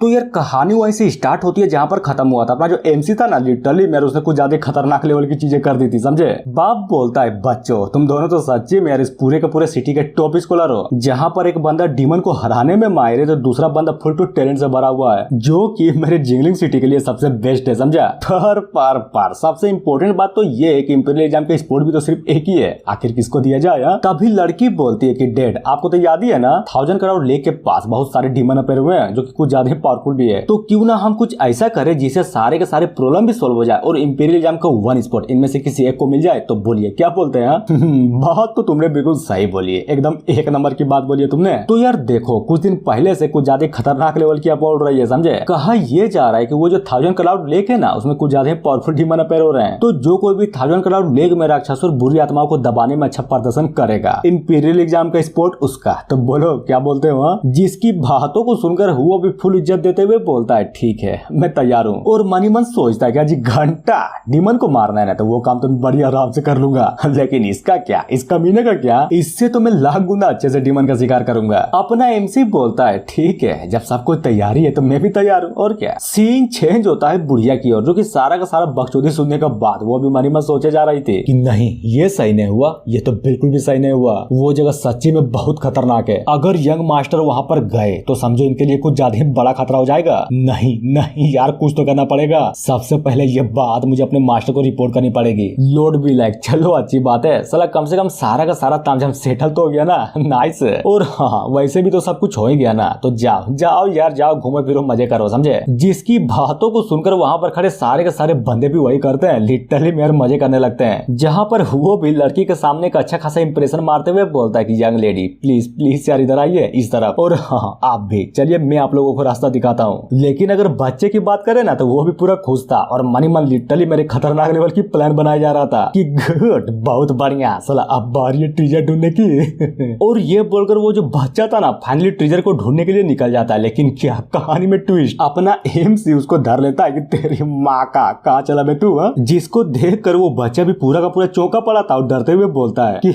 तो यार कहानी वहीं से स्टार्ट होती है जहाँ पर खत्म हुआ था। अपना जो एमसी था ना, लिटरली मेरे उसने कुछ ज्यादा खतरनाक लेवल की चीजें कर दी थी, समझे। बाप बोलता है बच्चों तुम दोनों तो सच्ची में यार इस पूरे के पूरे सिटी के टॉप स्कॉलर हो। जहाँ पर एक बंदा डीमन को हराने में माहिर है तो दूसरा बंदा फुल टू टैलेंट से भरा हुआ है, जो कि मेरे जिंगलिंग सिटी के लिए सबसे बेस्ट है, समझा। पर सबसे इंपॉर्टेंट बात तो ये है कि इंपीरियल एग्जाम का स्पोर्ट भी तो सिर्फ एक ही है, आखिर किसको दिया जाए। तभी लड़की बोलती है कि डैड आपको तो याद ही है ना 1000 करोड़ लेक के पास बहुत सारे डीमन अपने हुए हैं जो कि कुछ ज्यादा पावरफुल भी है, तो क्यों ना हम कुछ ऐसा करें जिससे सारे के सारे प्रॉब्लम भी सोल्व हो जाए और इंपीरियल एग्जाम का वन स्पॉट इनमें से किसी एक को मिल जाए। तो बोलिए क्या बोलते हैं। बात तो तुमने बिल्कुल सही बोली है, एकदम एक नंबर की बात बोली है तुमने। तो यार देखो कुछ दिन पहले से कुछ ज्यादा खतरनाक लेवल की अपोल रही है, समझे। कहा यह जा रहा है कि वो जो 1000 करोड़ लेक है ना उसमें कुछ ज्यादा पावरफुल डीमन अपने हो रहे हैं, तो जो कोई भी 1000 करोड़ लेक में राक्षस और बुरी आत्माओं को दबाने में अच्छा प्रदर्शन करेगा इंपीरियल एग्जाम का स्पोर्ट उसका। तो बोलो क्या बोलते हो। जिसकी बातों को सुनकर हुआ भी फुल इज्जत देते हुए बोलता है ठीक है मैं तैयार हूँ, और मनी मन सोचता है कि जी घंटा डीमन को मारना है ना तो वो काम तो बड़ी आराम से कर लूंगा, लेकिन इसका क्या, इस कमीने का क्या, इससे तो मैं लाख गुना अच्छे से डीमन का शिकार करूंगा। अपना एमसी बोलता है ठीक है जब सबको तैयारी है तो मैं भी तैयार हूँ, और क्या। सीन चेंज होता है बुढ़िया की ओर, जो कि सारा का सारा बकचोदी सुनने के बाद वो भी मनी मन सोचे जा रही थी कि नहीं ये सही नहीं हुआ, ये तो बिल्कुल भी सही नहीं हुआ, वो जगह सच्ची में बहुत खतरनाक है। अगर यंग मास्टर वहां पर गए तो समझो इनके लिए कुछ ज्यादा बड़ा खतरा हो जाएगा। नहीं नहीं यार कुछ तो करना पड़ेगा, सबसे पहले ये बात मुझे अपने मास्टर को रिपोर्ट करनी पड़ेगी। लोड भी लाइक चलो अच्छी बात है, साला कम से कम सारा का सारा तामझाम सेटल तो हो गया ना। नाइस। और हाँ वैसे भी तो सब कुछ हो ही गया ना, तो जाओ जाओ यार जाओ घूमो फिरो मजे करो, समझे। जिसकी बातों को सुनकर वहां पर खड़े सारे के सारे बंदे भी वही करते हैं, लिटरली मेरे मजे करने लगते हैं। जहां पर वो भी लड़की के सामने एक अच्छा खासा इंप्रेशन मारते हुए बोलता है कि यंग लेडी प्लीज प्लीज यार इधर आइए इस तरफ, और हाँ आप भी चलिए मैं आप लोगों को रास्ता दिखाता हूँ। लेकिन अगर बच्चे की बात करें ना तो वो भी पूरा खुश था, और मनी मन लिटरली मेरे खतरनाक लेवल की प्लान बनाया जा रहा था कि गुड बहुत बढ़िया साला अब बारी है ट्रेजर ढूंढने की। और ये बोलकर वो जो बच्चा था ना फाइनली ट्रेजर को ढूंढने के लिए निकल जाता है, लेकिन क्या कहानी में ट्विस्ट, अपना एमसी उसको धर लेता है कि तेरी माँ का कहाँ चला बे तू। जिसको देख कर वो बच्चा भी पूरा का पूरा चौंका पड़ा था और डरते हुए बोलता है कि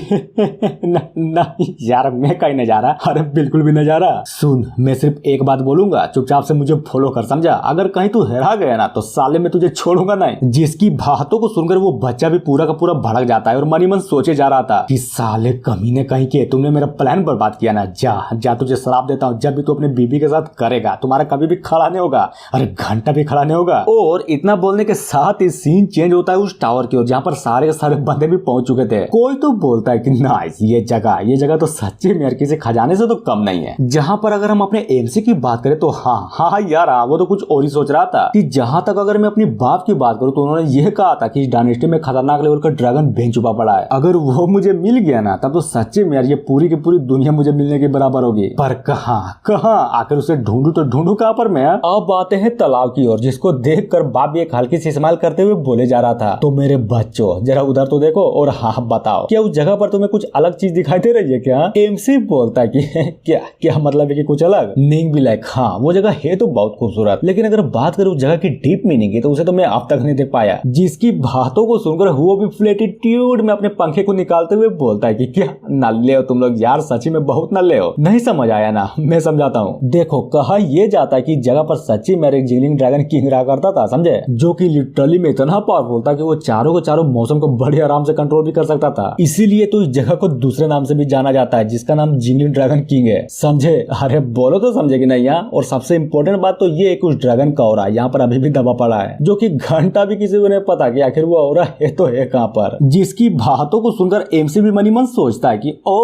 नहीं यार मैं कहीं नहीं जा रहा, अरे बिल्कुल भी नहीं जा रहा। सुन मैं सिर्फ एक बात बोलूंगा, चुपचाप से मुझे फॉलो कर, समझा। अगर कहीं तू हेरा गया ना तो साले में तुझे छोड़ूंगा नहीं। जिसकी बातों को सुनकर वो बच्चा भी पूरा का पूरा भड़क जाता है और मनी मन सोचे जा रहा था कि साले कमीने कहीं के तुमने मेरा प्लान बर्बाद किया ना, जा जा तुझे शराब देता हूँ, जब भी तू अपने बीबी के साथ करेगा तुम्हारा कभी भी खड़ा नहीं होगा, अरे घंटा भी खड़ा नहीं होगा। और इतना बोलने के साथ ही सीन चेंज होता है उस टावर की ओर जहाँ पर सारे के सारे बंदे भी पहुंच चुके थे। कोई तो बोलता है कि नाइस ये जगह तो सच्ची में यार किसी खजाने से तो कम नहीं है। जहाँ पर अगर हम अपने एमसी की बात करें तो हाँ यार वो तो कुछ और ही सोच रहा था कि जहाँ तक अगर मैं अपनी बाप की बात करूँ तो उन्होंने यह कहा था कि इस डायनेस्टी में खतरनाक लेवल का ड्रैगन बेंच छुपा पड़ा है, अगर वो मुझे मिल गया ना तब तो सच्ची में यार ये पूरी की पूरी दुनिया मुझे मिलने के बराबर होगी। पर कहाँ आखिर उसे ढूंढू तो ढूंढू कहाँ पर मैं। अब आते हैं तालाब की ओर, जिसको देखकर बाप भी एक हल्की सी स्माइल करते हुए बोले जा रहा था तो मेरे बच्चों जरा उधर तो देखो और हाँ बताओ क्या उस जगह पर तुम्हें कुछ अलग चीज दिखाई दे रही है क्या। एमसी बोलता है कि क्या मतलब है कि कुछ अलग। निंग भी लाइक हाँ वो जगह है तो बहुत खूबसूरत, लेकिन अगर बात करूं उस जगह की डीप मीनिंग की तो उसे तो मैं अब तक नहीं देख पाया। जिसकी बातों को सुनकर वो भी फुल एटीट्यूड में अपने पंखे को निकालते हुए बोलता है कि क्या नल्ले हो तुम लोग यार, सच्ची में बहुत नल्ले हो। नहीं समझ आया ना, मैं समझाता हूँ। देखो कहा यह जाता है कि जगह पर सच्ची में एक जिंगलिंग ड्रैगन किंग रहा करता था, समझे, जो कि लिटरली में इतना पावरफुल था कि वो चारों के चारों मौसम को बड़े आराम से कंट्रोल भी कर सकता था। इसीलिए तो इस जगह को दूसरे नाम से भी जाना जाता है जिसका नाम जिंगलिंग ड्रैगन किंग है, समझे। अरे बोलो तो समझे कि नहीं यार। और सबसे इम्पोर्टेंट बात तो ये उस ड्रैगन का औरा यहाँ पर अभी भी दबा पड़ा है, जो कि घंटा भी किसी को नहीं पता कि आखिर वो औरा है तो है कहाँ पर। जिसकी बातों को सुनकर एमसी भी मनी मन सोचता है कि ओ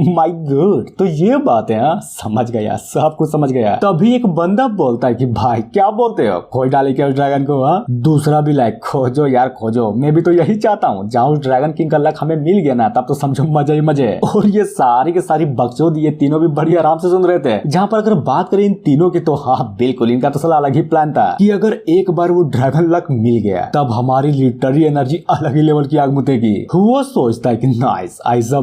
माय गॉड तो ये बात है, समझ गया, सब कुछ समझ गया। तभी एक बंदा बोलता है कि भाई क्या बोलते हो, खोज डाले क्या उस ड्रैगन को। दूसरा भी लाइक खोजो यार खोजो, मैं भी तो यही चाहता हूँ, जहाँ उस ड्रैगन किंग का लक हमें मिल गया ना तब तो समझो मजे ही मजे। और ये सारी के सारी बकचोद ये तीनों भी बड़ी आराम से सुन रहे थे। जहाँ पर अगर बात करें इन तीनों की तो हाँ बिल्कुल इनका तो साला अलग ही प्लान था कि अगर एक बार वो ड्रैगन लक मिल गया तब हमारी लिटररी एनर्जी अलग ही लेवल की आग मुतेगी। वो सोचता है कि नाइस ऐसा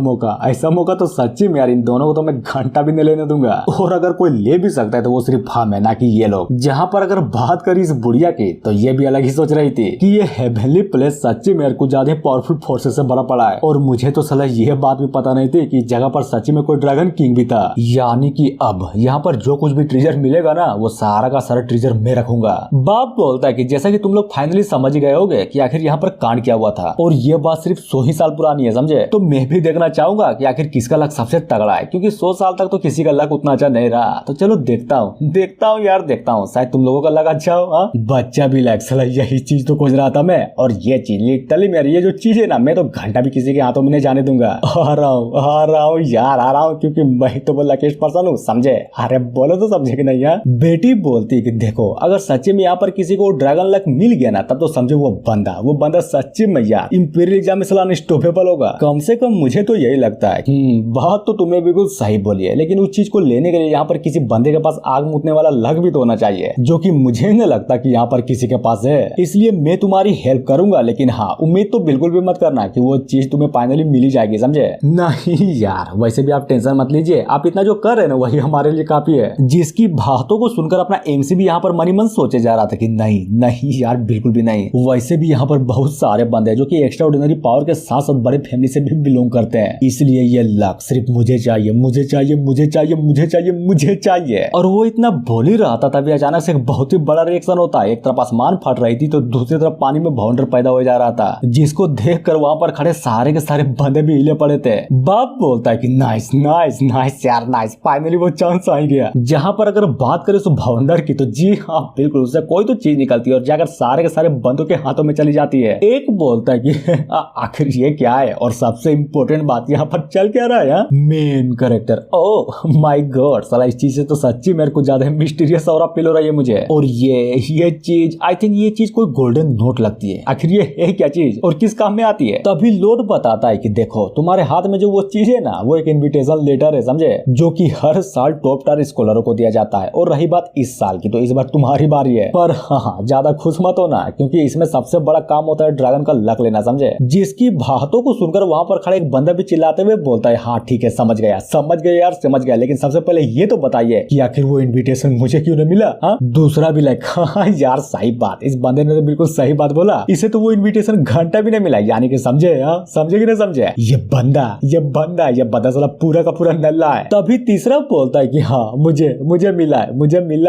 मौका तो सच्ची में यार इन दोनों को तो मैं घंटा भी नहीं लेने दूंगा, और अगर कोई ले भी सकता है तो वो सिर्फ हम है ना कि ये लोग। जहाँ पर अगर बात करी इस बुढ़िया की तो ये भी अलग ही सोच रही थी कि ये हेवनली प्लेस सच्ची में कुछ ज्यादा पावरफुल फोर्सेस से भरा पड़ा है, और मुझे तो साला ये बात भी पता नहीं थी कि जगह पर सच्ची में कोई ड्रैगन किंग भी था। यानी कि अब यहाँ पर जो कुछ भी ट्रेजर मिलेगा ना वो सारा का सारा ट्रेजर मैं रखूंगा। बाप बोलता है कि जैसा कि तुम लोग फाइनली समझ गए होगे कि आखिर यहाँ पर कांड क्या हुआ था और ये बात सिर्फ 100 ही साल पुरानी है, समझे। तो मैं भी देखना चाहूंगा कि आखिर किसका लक सबसे तगड़ा है, क्योंकि 100 साल तक तो किसी का लक उतना अच्छा नहीं रहा। तो चलो देखता हूँ यार, देखता हूँ, शायद तुम लोगों का लक अच्छा हो। हाँ बच्चा भी लाइक साला यही चीज तो खोज रहा था मैं, और ये चीज लिटरली मेरी ये जो चीज है ना, मैं तो घंटा भी किसी के हाथों में नहीं जाने दूंगा। आ रहा हूँ यार, आ रहा हूँ, क्योंकि मैं तो वो लकीस्ट पर्सन हूँ, समझे। अरे बोलो तो समझे कि नहीं यार। बेटी बोलती है कि देखो अगर सच्चे में यहाँ पर किसी को ड्रैगन लक मिल गया ना, तब तो समझो वो बंदा सच्चे में यार इंपीरियल एग्जाम में साला अनस्टॉपेबल होगा। कम से कम मुझे तो यही लगता है। बात तो तुमने बिल्कुल सही बोली है, लेकिन उस चीज को लेने के लिए यहाँ पर किसी बंदे के पास आग मूतने वाला लक भी तो होना चाहिए, जो कि मुझे नहीं लगता कि यहाँ पर किसी के पास है। इसलिए मैं तुम्हारी हेल्प करूंगा, लेकिन हाँ उम्मीद तो बिल्कुल भी मत करना कि वो चीज तुम्हें फाइनली मिल ही जाएगी, समझे। नहीं यार, वैसे भी आप टेंशन मत लीजिए, आप इतना जो कर रहे हैं ना वही हमारे लिए काफी है। जिसकी बातों को सुनकर अपना एमसी भी यहाँ पर मनी मन सोचे जा रहा था कि नहीं यार बिल्कुल भी नहीं। वैसे भी यहाँ पर बहुत सारे बंदे जो कि एक्स्ट्रा ऑर्डिनरी पावर के साथ साथ बड़े फैमिली से भी बिलोंग करते हैं, इसलिए ये लक सिर्फ मुझे चाहिए। और वो इतना बोल ही रहा था तभी अचानक से एक बहुत ही बड़ा रिएक्शन होता है। एक तरफ आसमान फट रही थी तो दूसरी तरफ पानी में बाउंडर पैदा हो जा रहा था, जिसको देखकर वहां पर खड़े सारे के सारे बंदे भी हिले पड़े थे। बाप बोलता है कि नाइस यार, नाइस, फाइनली वो चांस आ गया। जहां पर अगर बात करें तो बाउंडर की, तो जी हाँ बिल्कुल, उससे कोई तो चीज निकलती है और जाकर सारे के सारे बंदों के हाथों में चली जाती है। एक बोलता है कि आखिर ये क्या है, और सबसे इम्पोर्टेंट बात यहाँ पर चल क्या रहा है, main character. Oh my God, साला इस चीज से तो सच्ची मेरे को ज्यादा मिस्टीरियस और फील हो रहा है मुझे। और ये चीज, आई थिंक ये चीज कोई गोल्डन नोट लगती है। आखिर ये है क्या चीज और किस काम में आती है। तभी लोड बताता है कि देखो तुम्हारे हाथ में जो वो चीज है ना, वो एक इन्विटेशन लेटर है, समझे, जो कि हर साल टॉप टायर स्कॉलरों को दिया जाता है। और रही बात इस साल की, तो इस बार तुम्हारी बारी है। पर हाँ ज्यादा खुश मत होना, क्योंकि इसमें सबसे बड़ा काम होता है ड्रैगन का लक लेना, समझे। जिसकी बातों को सुनकर वहां पर खड़े एक बंदा भी चिल्लाते हुए बोलता है हाँ ठीक है, समझ गया यार, लेकिन सबसे पहले ये तो बताइए कि आखिर वो इन्विटेशन मुझे क्यों नहीं मिला। हाँ दूसरा भी लाइक हाँ यार सही बात, इस बंदे ने तो बिल्कुल सही बात बोला, इसे तो वो इन्विटेशन घंटा भी नहीं मिला, यानी कि समझे। हाँ समझे कि नहीं समझे, ये बंदा साला पूरा का पूरा नल्ला है। तभी तीसरा बोलता है कि हाँ मुझे मिला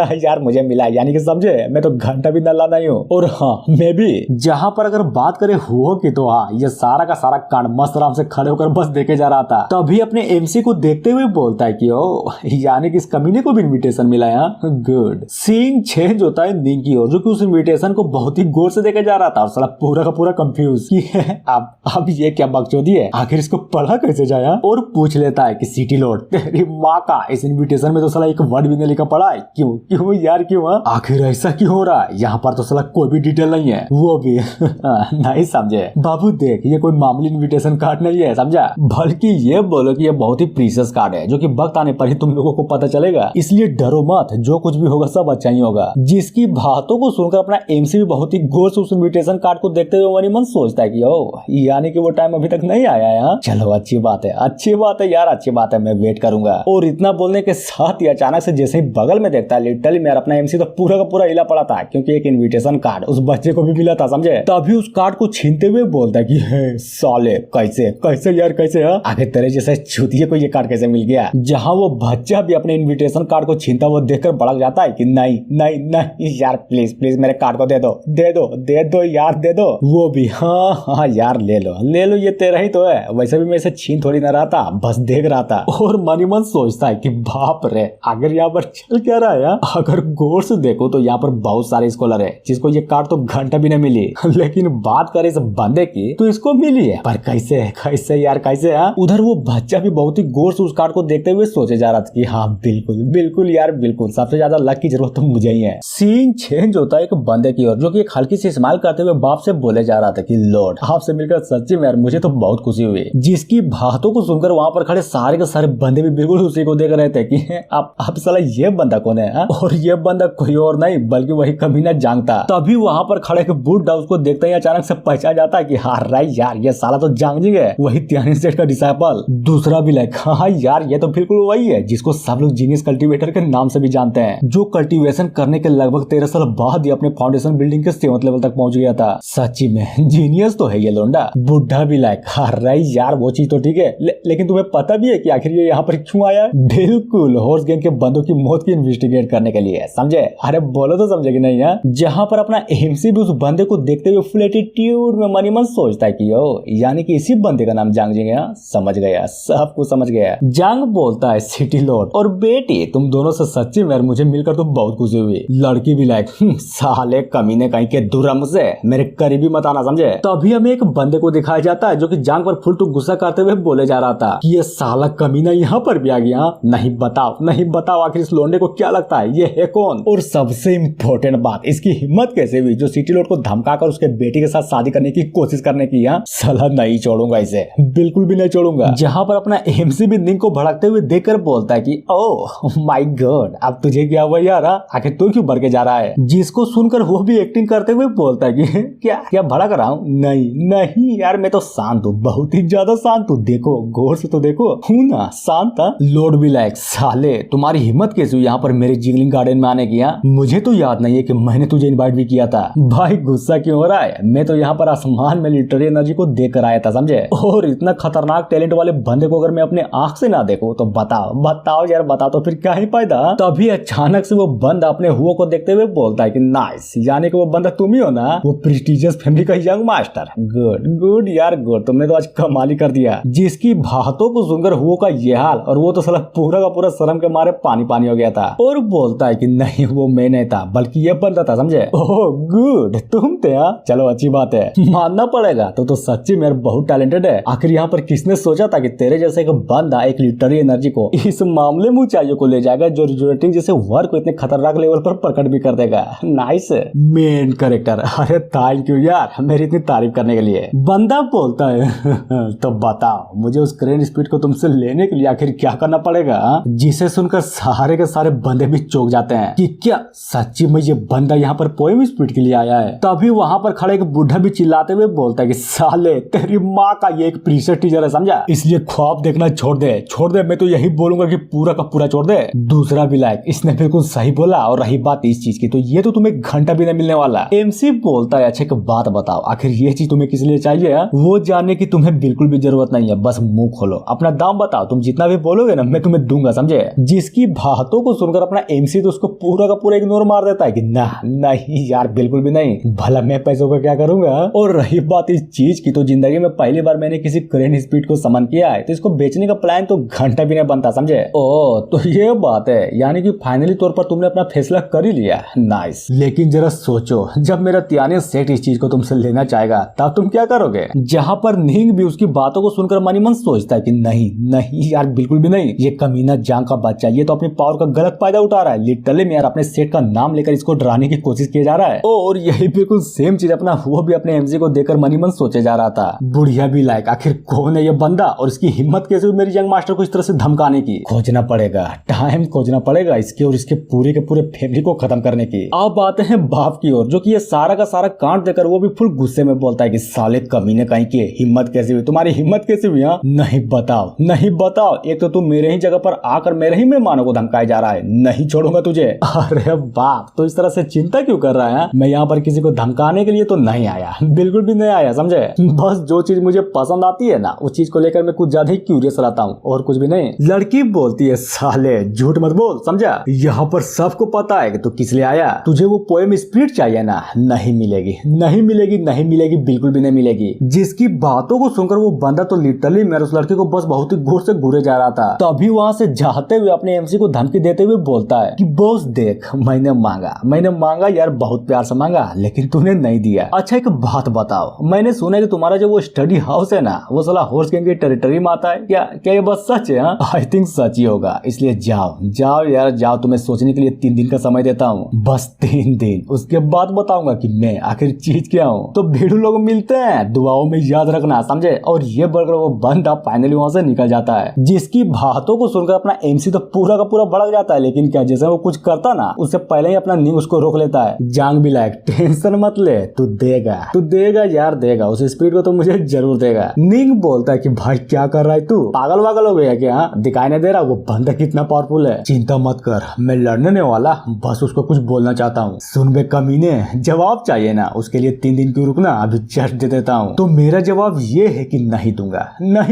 है यार, मुझे मिला है, यानी कि समझे मैं तो घंटा भी नल्ला नहीं हूँ। और हाँ मैं भी, जहाँ पर अगर बात करें हुओ की, तो हाँ ये सारा का सारा कांड मस्त आराम से खड़े होकर बस देखे जा रहा था। तभी अपने एमसी को देखते हुए बोलता है कि ओ यानी कि इस कमीने को भी इन्विटेशन मिला है। गुड। सीन चेंज होता है निंग की ओर, जो कि उस इन्विटेशन को बहुत ही गौर से देखे जा रहा था और साला पूरा का पूरा कंफ्यूज कि अब ये क्या बकचोदी है, आखिर इसको पढ़ा कैसे जाए। और पूछ लेता है कि सिटी लॉर्ड तेरी माँ का, इस इन्विटेशन में तो साला एक वर्ड भी नहीं लिखा पड़ा है, क्यों यार क्यों। आखिर ऐसा क्यों हो रहा है, यहाँ पर तो साला कोई भी डिटेल नहीं है, वो भी नहीं समझे। बाबू देख ये कोई मामूली इन्विटेशन कार्ड नहीं है, समझा, बल्कि ये बोलो कि ये बहुत ही प्रीशियस कार्ड है, जो कि वक्त आने पर ही तुम लोगों को पता चलेगा। इसलिए डरो मत, जो कुछ भी होगा सब अच्छा ही होगा। जिसकी बातों को सुनकर अपना एमसी भी बहुत ही गौर से उस इन्विटेशन कार्ड को देखते हुए मन ही मन सोचता है कि ओ यानी कि वो टाइम अभी तक नहीं आया है। चलो अच्छी बात है यार, अच्छी बात है, मैं वेट करूंगा। और इतना बोलने के साथ ही अचानक से जैसे ही बगल में देखता है, लिटरली मेरा अपना एमसी तो पूरा का पूरा हिला पड़ा था, क्योंकि एक इन्विटेशन कार्ड उस बच्चे को भी मिला था, समझे। तभी उस कार्ड को छीनते हुए बोलता है कि हे साले कैसे यार कैसे, आखिर तेरे जैसे चूतिए को ये कार्ड कैसे मिल गया। जहाँ वो बच्चा भी अपने इन्विटेशन कार्ड को छीनता हुआ देखकर भड़क जाता है कि नहीं यार प्लीज मेरे कार्ड को दे दो यार, दे दो। वो भी हाँ यार ले लो, ये तेरा ही तो है। वैसे भी मैं इसे छीन थोड़ी ना रहा था, बस देख रहा था। और मन मन सोचता है कि बाप रे, अगर यहाँ पर चल क्या रहा है। अगर गौर से देखो तो यहाँ पर बहुत सारे स्कॉलर है जिसको ये कार्ड तो घंटा भी नहीं मिली, लेकिन बात करें इस बंदे की तो इसको मिली है। पर कैसे यार कैसे। उधर वो बच्चा भी बहुत ही गौर से उस कार्ड को देखते हुए सोचे जा रहा था कि हाँ बिल्कुल यार बिल्कुल, सबसे ज्यादा लक की जरूरत तो मुझे ही है। सीन चेंज होता है एक बंदे की ओर, जो कि एक हल्की सी स्माइल करते हुए बाप से बोले जा रहा था कि लॉर्ड आपसे मिलकर सच्ची में यार मुझे तो बहुत खुशी हुई। जिसकी बातों को सुनकर वहां पर खड़े सारे के सारे बंदे भी बिल्कुल उसी को देख रहे थे कि आप साला ये बंदा कौन है। और ये बंदा कोई और नहीं बल्कि वही कमीना जांग था। तभी वहां पर खड़े बूढ़ा उसको देखते ही अचानक से पहचान जाता है कि हार रहा है यार, ये साला तो जांग जी है, वही त्यानी सेठ का डिसाइपल। दूसरा भी लाइक हाँ यार ये तो बिल्कुल वही है जिसको सब लोग जीनियस कल्टीवेटर के नाम से भी जानते हैं, जो कल्टीवेशन करने के लगभग 13 साल बाद ही अपने फाउंडेशन बिल्डिंग के 7th लेवल तक पहुंच गया था। सच्ची में जीनियस तो है ये लोंडा। बुढ़ा भी लाइक हार रहा है यार, वो चीज तो ठीक है, लेकिन तुम्हें पता भी है कि आखिर ये यहाँ पर क्यों आया। बिल्कुल हॉर्स गैंग के बंदों की मौत की इन्वेस्टिगेट करने के लिए, समझे? अरे बोलो तो समझे कि नहीं है। जहाँ पर अपना एमसी भी उस बंदे को देखते हुए फुल एटीट्यूड में मन ही मन सोचता है कि यो, यानी कि इसी बंदे का नाम जांग जिंग है। समझ गया, सब कुछ समझ गया। जांग बोलता है सिटी लॉर्ड और बेटी तुम दोनों से सच्ची में मुझे मिलकर तो बहुत खुशी हुई। लड़की भी लाइक साले कमीने कहीं के दूर रह मुझसे, मेरे करीबी मत आना, समझे? तभी हमें एक बंदे को दिखाया जाता है जो कि जांग पर फुल टू गुस्सा करते हुए बोले जा रहा था कि ये साला कमीना यहाँ पर भी आ गया। नहीं बताओ, नहीं बताओ आखिर इस लोंडे को क्या लगता है ये है कौन? और सबसे इम्पोर्टेंट बात, इसकी हिम्मत कैसे हुई जो सिटी लॉर्ड को धमकाकर उसके बेटी के साथ शादी करने की कोशिश करने की। साला नहीं छोड़ूंगा इसे, बिल्कुल भी नहीं छोड़ूंगा। जहाँ पर अपना एमसी भी निंग को भड़कते हुए देखकर बोलता है कि ओह माय गॉड, अब तुझे क्या हुआ यार? आखिर तू क्यों भड़क के जा रहा है? जिसको सुनकर वो भी एक्टिंग करते हुए बोलता है कि क्या क्या भड़क रहा हूँ? नहीं नहीं यार, मैं तो शांत हूँ, बहुत ही ज्यादा शांत हूँ। देखो गौर से तो देखो, हूँ ना शांत। लॉर्ड भी लाइक साले तुम्हारी हिम्मत कैसे हुई यहाँ पर मेरे जिगलिंग गार्डन में आने की? मुझे तो याद नहीं है कि मैंने तुझे इनवाइट भी किया था। भाई गुस्सा क्यों हो रहा है? मैं तो यहाँ पर आसमान में लिटरेरी एनर्जी को देख कर आया था, समझे? और इतना खतरनाक टैलेंट वाले बंदे को अगर मैं अपने आंख से ना देखूं तो बताओ बताओ यार, बताओ तो फिर क्या ही फायदा? तभी अचानक से वो बंदा अपने हुओ को देखते हुए बोलता है कि नाइस, यानी कि वो बंदा तुम ही हो ना, वो प्रेस्टिजियस फैमिली का यंग मास्टर। गुड गुड यार गुड, तुमने तो आज कमाल ही कर दिया। जिसकी बातों को सुनकर हुओ का ये हाल, और वो तो साला पूरा का पूरा शर्म के मारे पानी पानी हो गया था और बोलता है कि नहीं वो मैं नहीं था बल्कि ये बंदा था, समझे? ओह गुड, तुम थे? चलो अच्छी बात है, मानना पड़ेगा तो सच्ची में बहुत टैलेंटेड है। आखिर यहाँ पर किसने सोचा था कि तेरे जैसे एक बंदा एक लिटरेरी एनर्जी को इस मामले में ऊंचाइयों को ले जाएगा जो रिजोनेटिंग जैसे वर्क को इतने खतरनाक लेवल पर प्रकट भी कर देगा। Nice main character. अरे थैंक यू यार मेरी इतनी तारीफ करने के लिए। बंदा बोलता है तो बताओ मुझे उस क्रेन स्पीड को तुमसे लेने के लिए आखिर क्या करना पड़ेगा? जिसे सुनकर सारे के सारे बंदे भी चौंक जाते हैं कि क्या सच्ची में ये बंदा यहाँ पर पोएम स्पीड के लिए आया है। तभी वहाँ पर खड़े एक बुढ़ा भी चिल्लाते हुए बोलता है कि साले तेरी माँ का ये एक प्रीसेट टीचर है, समझा? इसलिए ख्वाब देखना छोड़ दे, छोड़ दे। मैं तो यही बोलूंगा कि पूरा का पूरा छोड़ दे। दूसरा भी लाइक इसने बिल्कुल सही बोला। और रही बात इस चीज की तो ये तो तुम्हें घंटा भी नहीं मिलने वाला। एमसी बोलता है अच्छा एक बात बताओ, आखिर ये चीज तुम्हें किस लिए चाहिए? वो जानने की तुम्हें बिल्कुल भी जरूरत नहीं है, बस मुंह खोलो, अपना दाम बताओ, तुम जितना भी बोलोगे ना मैं तुम्हें दूंगा, समझे? जिसकी बातों को सुनकर अपना एमसी तो उसको पूरा का पूरा इग्नोर मार देता है कि ना नहीं यार बिल्कुल भी नहीं, भला मैं पैसों का क्या करूंगा? और रही बात इस चीज की तो जिंदगी में पहली बार मैंने किसी क्रेन स्पीड को समन किया है, तो इसको बेचने का प्लान तो घंटा भी नहीं बनता, समझे? ओ तो ये बात है, यानी कि फाइनली तौर पर तुमने अपना फैसला कर ही लिया। नाइस, लेकिन जरा सोचो जब मेरा तियानी सेठ इस चीज को तुमसे लेना चाहेगा तब तुम क्या करोगे? जहाँ पर निंग भी उसकी बातों को सुनकर मन ही मन सोचता है कि नहीं नहीं यार बिल्कुल भी नहीं, ये कमीना जांग का बच्चा ये तो अपनी पावर का गलत फायदा उठा रहा है। लिटरली में यार अपने सेठ का नाम लेकर इसको डराने की कोशिश किया जा रहा है। और यही बिल्कुल सेम चीज अपना वो भी अपने एमसी को देखकर मन ही मन सोचे जा रहा था। बुढ़िया भी लाइक आखिर कौन है ये बंदा और इसकी हिम्मत कैसे हुई मेरी यंग मास्टर को इस तरह से धमकाने की? खोजना पड़ेगा, टाइम खोजना पड़ेगा इसके और इसके पूरे के पूरे फैमिली को खत्म करने की। अब आते हैं बाप की ओर, जो कि ये सारा का सारा कांड देकर वो भी फुल गुस्से में बोलता है कि साले कमीने कहीं के, हिम्मत कैसे हुई, तुम्हारी हिम्मत कैसे हुई? नहीं बताओ नहीं बताओ, एक तो तुम मेरे ही जगह पर आकर मेरे ही मेहमानों को धमकाया जा रहा है, नहीं छोड़ूंगा तुझे। अरे बाप तो इस तरह से चिंता क्यों कर रहा है? मैं यहाँ पर किसी को धमकाने के लिए तो नहीं आया, बिल्कुल भी नहीं आया, समझे? बस जो चीज मुझे पसंद आती है ना उस चीज को लेकर मैं कुछ ज्यादा ही क्यूरियस रहता हूँ और कुछ भी नहीं। लड़की बोलती है साले झूठ मत बोल, समझा? यहाँ पर सबको पता है कि तू किस लिए आया, तुझे वो पोएम स्पिरिट चाहिए ना? नहीं मिलेगी नहीं मिलेगी नहीं मिलेगी, बिल्कुल भी नहीं मिलेगी। जिसकी बातों को सुनकर वो बंदा तो लिटरली मेरे उस लड़की को बस बहुत ही घूर से घूरे जा रहा था। तभी वहाँ से जाते हुए अपने एमसी को धमकी देते हुए बोलता है कि बॉस देख मैंने मांगा यार, बहुत प्यार से मांगा लेकिन तूने नहीं दिया। अच्छा एक बात बताओ, मैंने सुना है कि तुम्हारा जो वो स्टडी हाउस है ना वो साला हॉर्स गैंग की टेरिटरी में आता है, क्या ये बस सच है? आई थिंक सच ही होगा, इसलिए जाओ जाओ यार जाओ, तुम्हें सोचने के लिए 3 दिन का समय देता हूँ, बस 3 दिन, उसके बाद बताऊंगा कि मैं आखिर चीज क्या हूँ। तो भीड़ू लोग मिलते हैं, दुआओं में याद रखना, समझे? और ये बोलकर वो बंदा फाइनली वहां से निकल जाता है। जिसकी बातों को सुनकर अपना एमसी तो पूरा का पूरा भड़क जाता है, लेकिन क्या जैसे वो कुछ करता ना उससे पहले ही अपना निंग उसको रोक लेता है। जांग भी लाइक टेंशन मत ले, तू देगा यार देगा, उस स्पीड को तो मुझे जरूर देगा। निंग बोलता है कि भाई क्या कर रहा है तू, पागल वागल हो गया क्या? दिखाई नहीं दे रहा वो बंदा कितना पावरफुल है? चिंता मत कर, मैं लड़ने वाला, बस उसको कुछ बोलना चाहता हूँ। सुन बे कमीने, जवाब चाहिए ना, उसके लिए 3 दिन क्यों रुकना, अभी जस्ट दे देता हूँ। तो मेरा जवाब ये है कि नहीं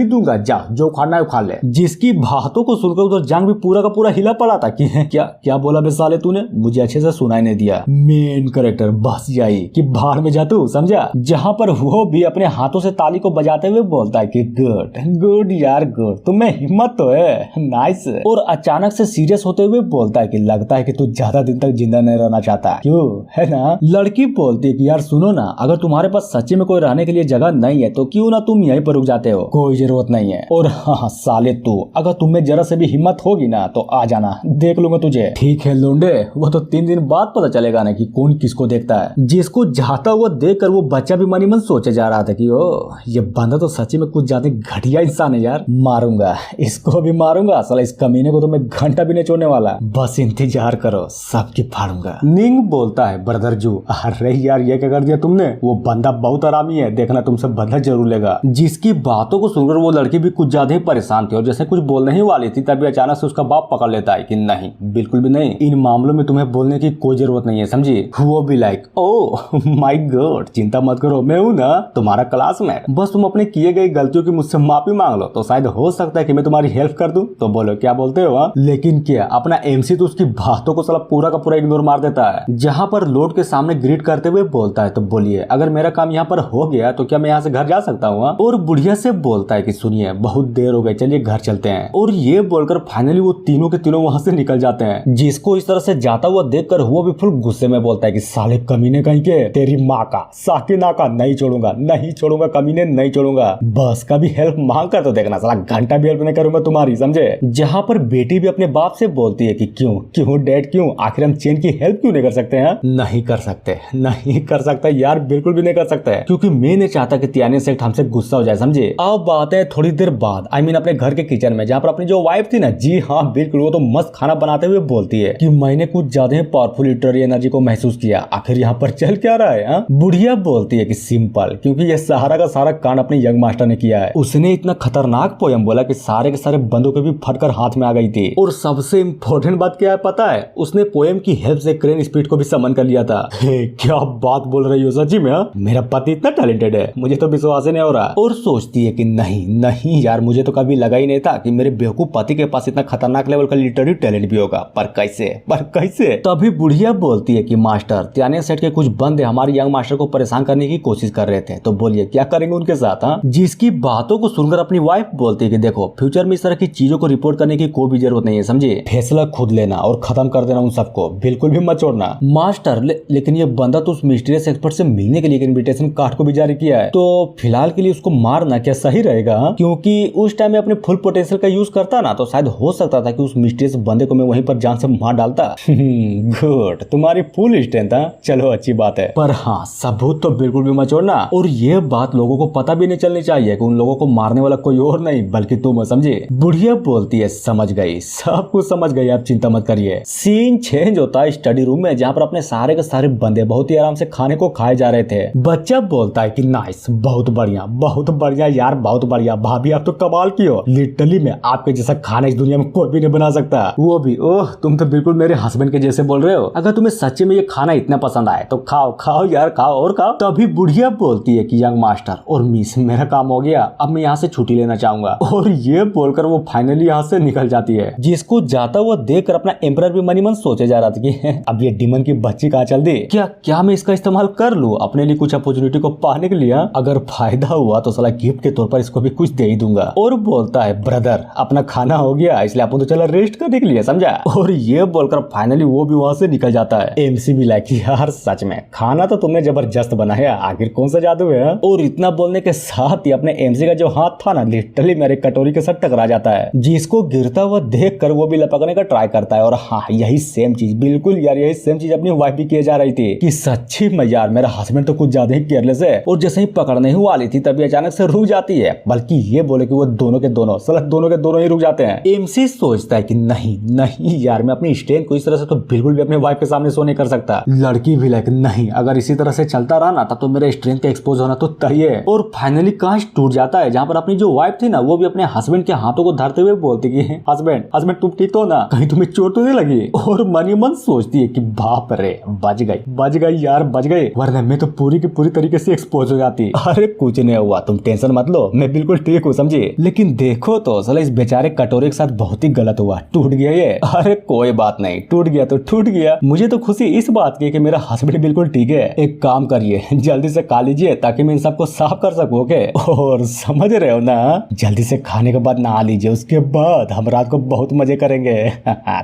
दूंगा, जाओ जो खाना है खा ले। जिसकी बातों को सुनकर उधर जांग भी पूरा का पूरा हिला पड़ा था कि क्या क्या बोला बे साले तूने? मुझे अच्छे से सुनाई नहीं दिया। मेन कैरेक्टर बस जाई कि भाड़ में जा तू, समझा? जहाँ पर वो भी अपने हाथों से ताली को बजाते हुए बोलता है कि गुड गुड यार गुड, तुम्हें हिम्मत तो है, नाइस। और अचानक से सीरियस होते हुए बोलता है कि लगता है कि तू ज्यादा दिन तक जिंदा नहीं रहना चाहता, क्यों, है ना? लड़की बोलती है कि यार सुनो ना, अगर तुम्हारे पास सच्ची में कोई रहने के लिए जगह नहीं है तो क्यों ना तुम यहीं पर रुक जाते हो, कोई जरूरत नहीं है। और हाँ साले तू, अगर तुम्हें जरा से भी हिम्मत होगी ना तो आ जाना, देख लूंगा तुझे। ठीक है लोंडे, वो तो 3 दिन बाद पता चलेगा ना कि कौन किसको देखता है। जिसको जाता हुआ देखकर वो बच्चा भी मनी मन सोचे जा रहा था कि ओ ये बंदा तो सच्ची में कुछ ज्यादा घटिया इंसान है यार, मारूंगा इसको भी मारूंगा, साला इस कमीने को तो मैं घंटा भी नहीं छोड़ने वाला, बस इंतजार करो, सबकी फाड़ूंगा। निंग बोलता है ब्रदर जू, अरे यार ये क्या कर दिया तुमने, वो बंदा बहुत आरामी है, देखना तुमसे बदला जरूर लेगा। जिसकी बातों को सुनकर वो लड़की भी कुछ ज्यादा ही परेशान थी और जैसे कुछ बोलने ही वाली थी तभी अचानक से उसका बाप पकड़ लेता है कि नहीं, बिल्कुल भी नहीं, इन मामलों में तुम्हें बोलने की कोई जरूरत नहीं है, समझी? वो भी लाइक ओ माय गॉड, चिंता मत करो, मैं हूं ना तुम्हारा क्लासमेट, बस तुम अपने किए गई गलतियों की मुझसे माफी मांग लो तो शायद हो सकता है कि मैं तुम्हारी हेल्प कर दूं। तो बोलो क्या बोलते हो? लेकिन क्या अपना एमसी तो उसकी बातों को साला पूरा का पूरा इग्नोर मार देता है। जहां पर लोड के सामने ग्रीट करते हुए बोलता है तो बोलिए अगर मेरा काम यहाँ पर हो गया तो क्या मैं यहाँ से घर जा सकता हूँ? और बुढ़िया से बोलता है कि सुनिए बहुत देर हो गई, चलिए घर चलते हैं। और ये बोलकर फाइनली वो तीनों के तीनों वहां से निकल जाते हैं। जिसको इस तरह से जाता हुआ देखकर वो भी फुल गुस्से में बोलता है कि साले कमीने कहीं के, तेरी माँ का साकिना का नहीं छोड़ूंगा, नहीं छोड़ूंगा कमीने, नहीं छोड़ूंगा, बस कभी हेल्प मांग कर तो देखना, साला घंटा भी हेल्प नहीं करूंगा तुम्हारी, समझे? जहाँ पर बेटी भी अपने बाप से बोलती है कि क्यों क्यों डैड क्यों, आखिर हम चेन की हेल्प क्यों नहीं कर सकते हैं? नहीं कर सकते, नहीं कर सकता यार, बिल्कुल भी नहीं कर सकते, क्योंकि मैं नहीं चाहता कि त्यानी सेठ हमसे गुस्सा हो जाए, समझे? अब बात है थोड़ी देर बाद, आई मीन अपने घर के किचन में, जहाँ पर अपनी जो वाइफ थी ना, जी हाँ बिल्कुल, वो तो मस्त खाना बनाते हुए बोलती है कि मैंने कुछ ज्यादा ही पावरफुल लिटरेरी एनर्जी को महसूस किया, आखिर यहाँ पर चल क्या रहा है? हाँ? बुढ़िया बोलती है कि सिंपल, क्योंकि ये सहारा का सारा कांड अपने यंग मास्टर ने किया है। उसने इतना खतरनाक पोयम बोला कि सारे के सारे बंदूक भी फटकर हाथ में आ गई थी। और सबसे इम्पोर्टेंट बात क्या है पता है? उसने पोयम की हेल्प से क्रेन स्पीड को भी समन कर लिया था। क्या बात बोल रही हो सच्ची में? मेरा पति इतना टैलेंटेड है, मुझे तो विश्वास ही नहीं हो रहा। और सोचती है कि नहीं नहीं यार, मुझे तो कभी लगा ही नहीं था कि मेरे बेवकूफ पति के पास इतना खतरनाक लेवल का लिटरेरी टैलेंट भी होगा, पर कैसे? तभी बुढ़िया बोलती है कि मास्टर, त्याने सेठ के कुछ बंदे हमारे यंग मास्टर को परेशान करने की कोशिश कर रहे थे, तो बोलिए क्या करेंगे उनके साथ? हाँ? जिसकी बातों को सुनकर अपनी वाइफ बोलती है कि देखो फ्यूचर में इस तरह की चीजों को रिपोर्ट करने की कोई भी जरूरत नहीं है, समझे? फैसला खुद लेना और खत्म कर देना उन सबको, बिल्कुल भी मत छोड़ना। मास्टर लेकिन ये बंदा तो उस मिस्टीरियस एक्सपर्ट से मिलने के लिए इनविटेशन कार्ड को भी जारी किया है, तो फिलहाल के लिए उसको मारना क्या सही रहेगा? क्योंकि उस टाइम में अपने फुल पोटेंशियल का यूज करता ना तो शायद हो सकता था कि उस मिस्टीरियस बंदे को मैं वहीं पर जान से मार डालता। गुड, तुम्हारी फुल स्ट्रेंथ है, चलो अच्छी बात है, पर हाँ सबूत तो बिल्कुल भी मत छोड़ना। और ये बात लोगों को पता भी नहीं चलनी चाहिए कि उन लोगों को मारने वाला कोई और नहीं बल्कि तुम, समझे? बुढ़िया बोलती है समझ गई, सब कुछ समझ गई, आप चिंता मत करिए। सीन चेंज होता है स्टडी रूम में, जहाँ पर अपने सारे के सारे बंदे बहुत ही आराम से खाने को खाए जा रहे थे। बच्चा बोलता है कि नाइस, बहुत बढ़िया यार, बहुत बढ़िया भाभी, आप तो कमाल की हो, लिटरली में आपके जैसा खाना इस दुनिया में कोई भी नहीं बना सकता। वो भी ओह, तुम तो बिल्कुल मेरे हस्बैंड के जैसे बोल रहे हो। अगर तुम्हें सच्ची में ये खाना इतना पसंद आए तो खाओ खाओ यार, खाओ और खाओ। तभी बुढ़िया बोलती है कि यंग मास्टर और मिस, मेरा काम हो गया, अब मैं यहाँ से छुट्टी लेना चाहूंगा। और ये बोलकर वो फाइनली यहाँ से निकल जाती है। जिसको जाता हुआ देखकर अपना एम्परर भी मनी मन सोचे जा रहा था कि अब ये डिमन की बच्ची कहाँ चल दी, क्या मैं इसका इस्तेमाल कर लूं अपने लिए कुछ अपॉर्चुनिटी को पाने के लिए? अगर फायदा हुआ तो साला गिफ्ट के तौर पर इसको भी कुछ दे ही दूंगा। और बोलता है ब्रदर अपना खाना हो गया, इसलिए अपन तो चला रेस्ट करने के लिए, समझा? और ये बोलकर फाइनली वो भी वहाँ से निकल जाता है। एमसी भी लाइक यार सच में खाना तो तुमने जबरदस्त बनाया, आखिर कौन सा जादू है? और इतना बोलने के साथ ही अपने एमसी का जो हाथ था ना, लिटरली मेरे कटोरी के साथ टकरा जाता है। जिसको गिरता हुआ देखकर वो भी लपकने का ट्राई करता है। और हाँ, यही सेम चीज, बिल्कुल यार यही सेम चीज अपनी वाइफ भी किए जा रही थी कि सच्ची में यार मेरा हस्बैंड तो कुछ ज्यादा ही केयरलेस है। और जैसे ही पकड़ने ही वाली थी तभी अचानक से रुक जाती है, बल्कि ये बोले कि वो दोनों के दोनों ही रुक जाते हैं। एमसी सोचता है कि नहीं नहीं यार, मैं अपनी स्ट्रेंथ को इस तरह से तो बिल्कुल भी अपने वाइफ के सामने शो नहीं कर सकता। लड़की भी लाइक नहीं, अगर इसी तरह से चलता रहा ना तब तो मेरे स्ट्रेंथ का एक्सपोज होना तो तय है। और फाइनली कांच टूट जाता है, जहाँ पर अपनी जो वाइफ थी ना वो भी अपने हस्बैंड के हाथों को धरते हुए बोलती कि हस्बैंड तुम ठीक हो ना, कहीं तुम्हें चोट तो नहीं लगी? और मनी मन सोचती है कि बाप रे, बच गई यार, बच गई, वरना मैं तो पूरी की पूरी तरीके से एक्सपोज हो जाती। अरे कुछ नहीं हुआ, तुम टेंशन मत लो, मैं बिल्कुल ठीक हूँ, समझे? लेकिन देखो तो साला इस बेचारे कटोरे के साथ बहुत ही गलत हुआ, टूट गया ये। अरे कोई बात नहीं, टूट गया तो टूट गया। मुझे तो खुशी इस बात की कि मेरा हस्बैंड बिल्कुल ठीक है। एक काम करिए, जल्दी से खा लीजिए ताकि मैं इन सबको साफ कर सकूं। ओके, और समझ रहे हो ना, जल्दी से खाने के बाद नहा लीजिए, उसके बाद हम रात को बहुत मजे करेंगे।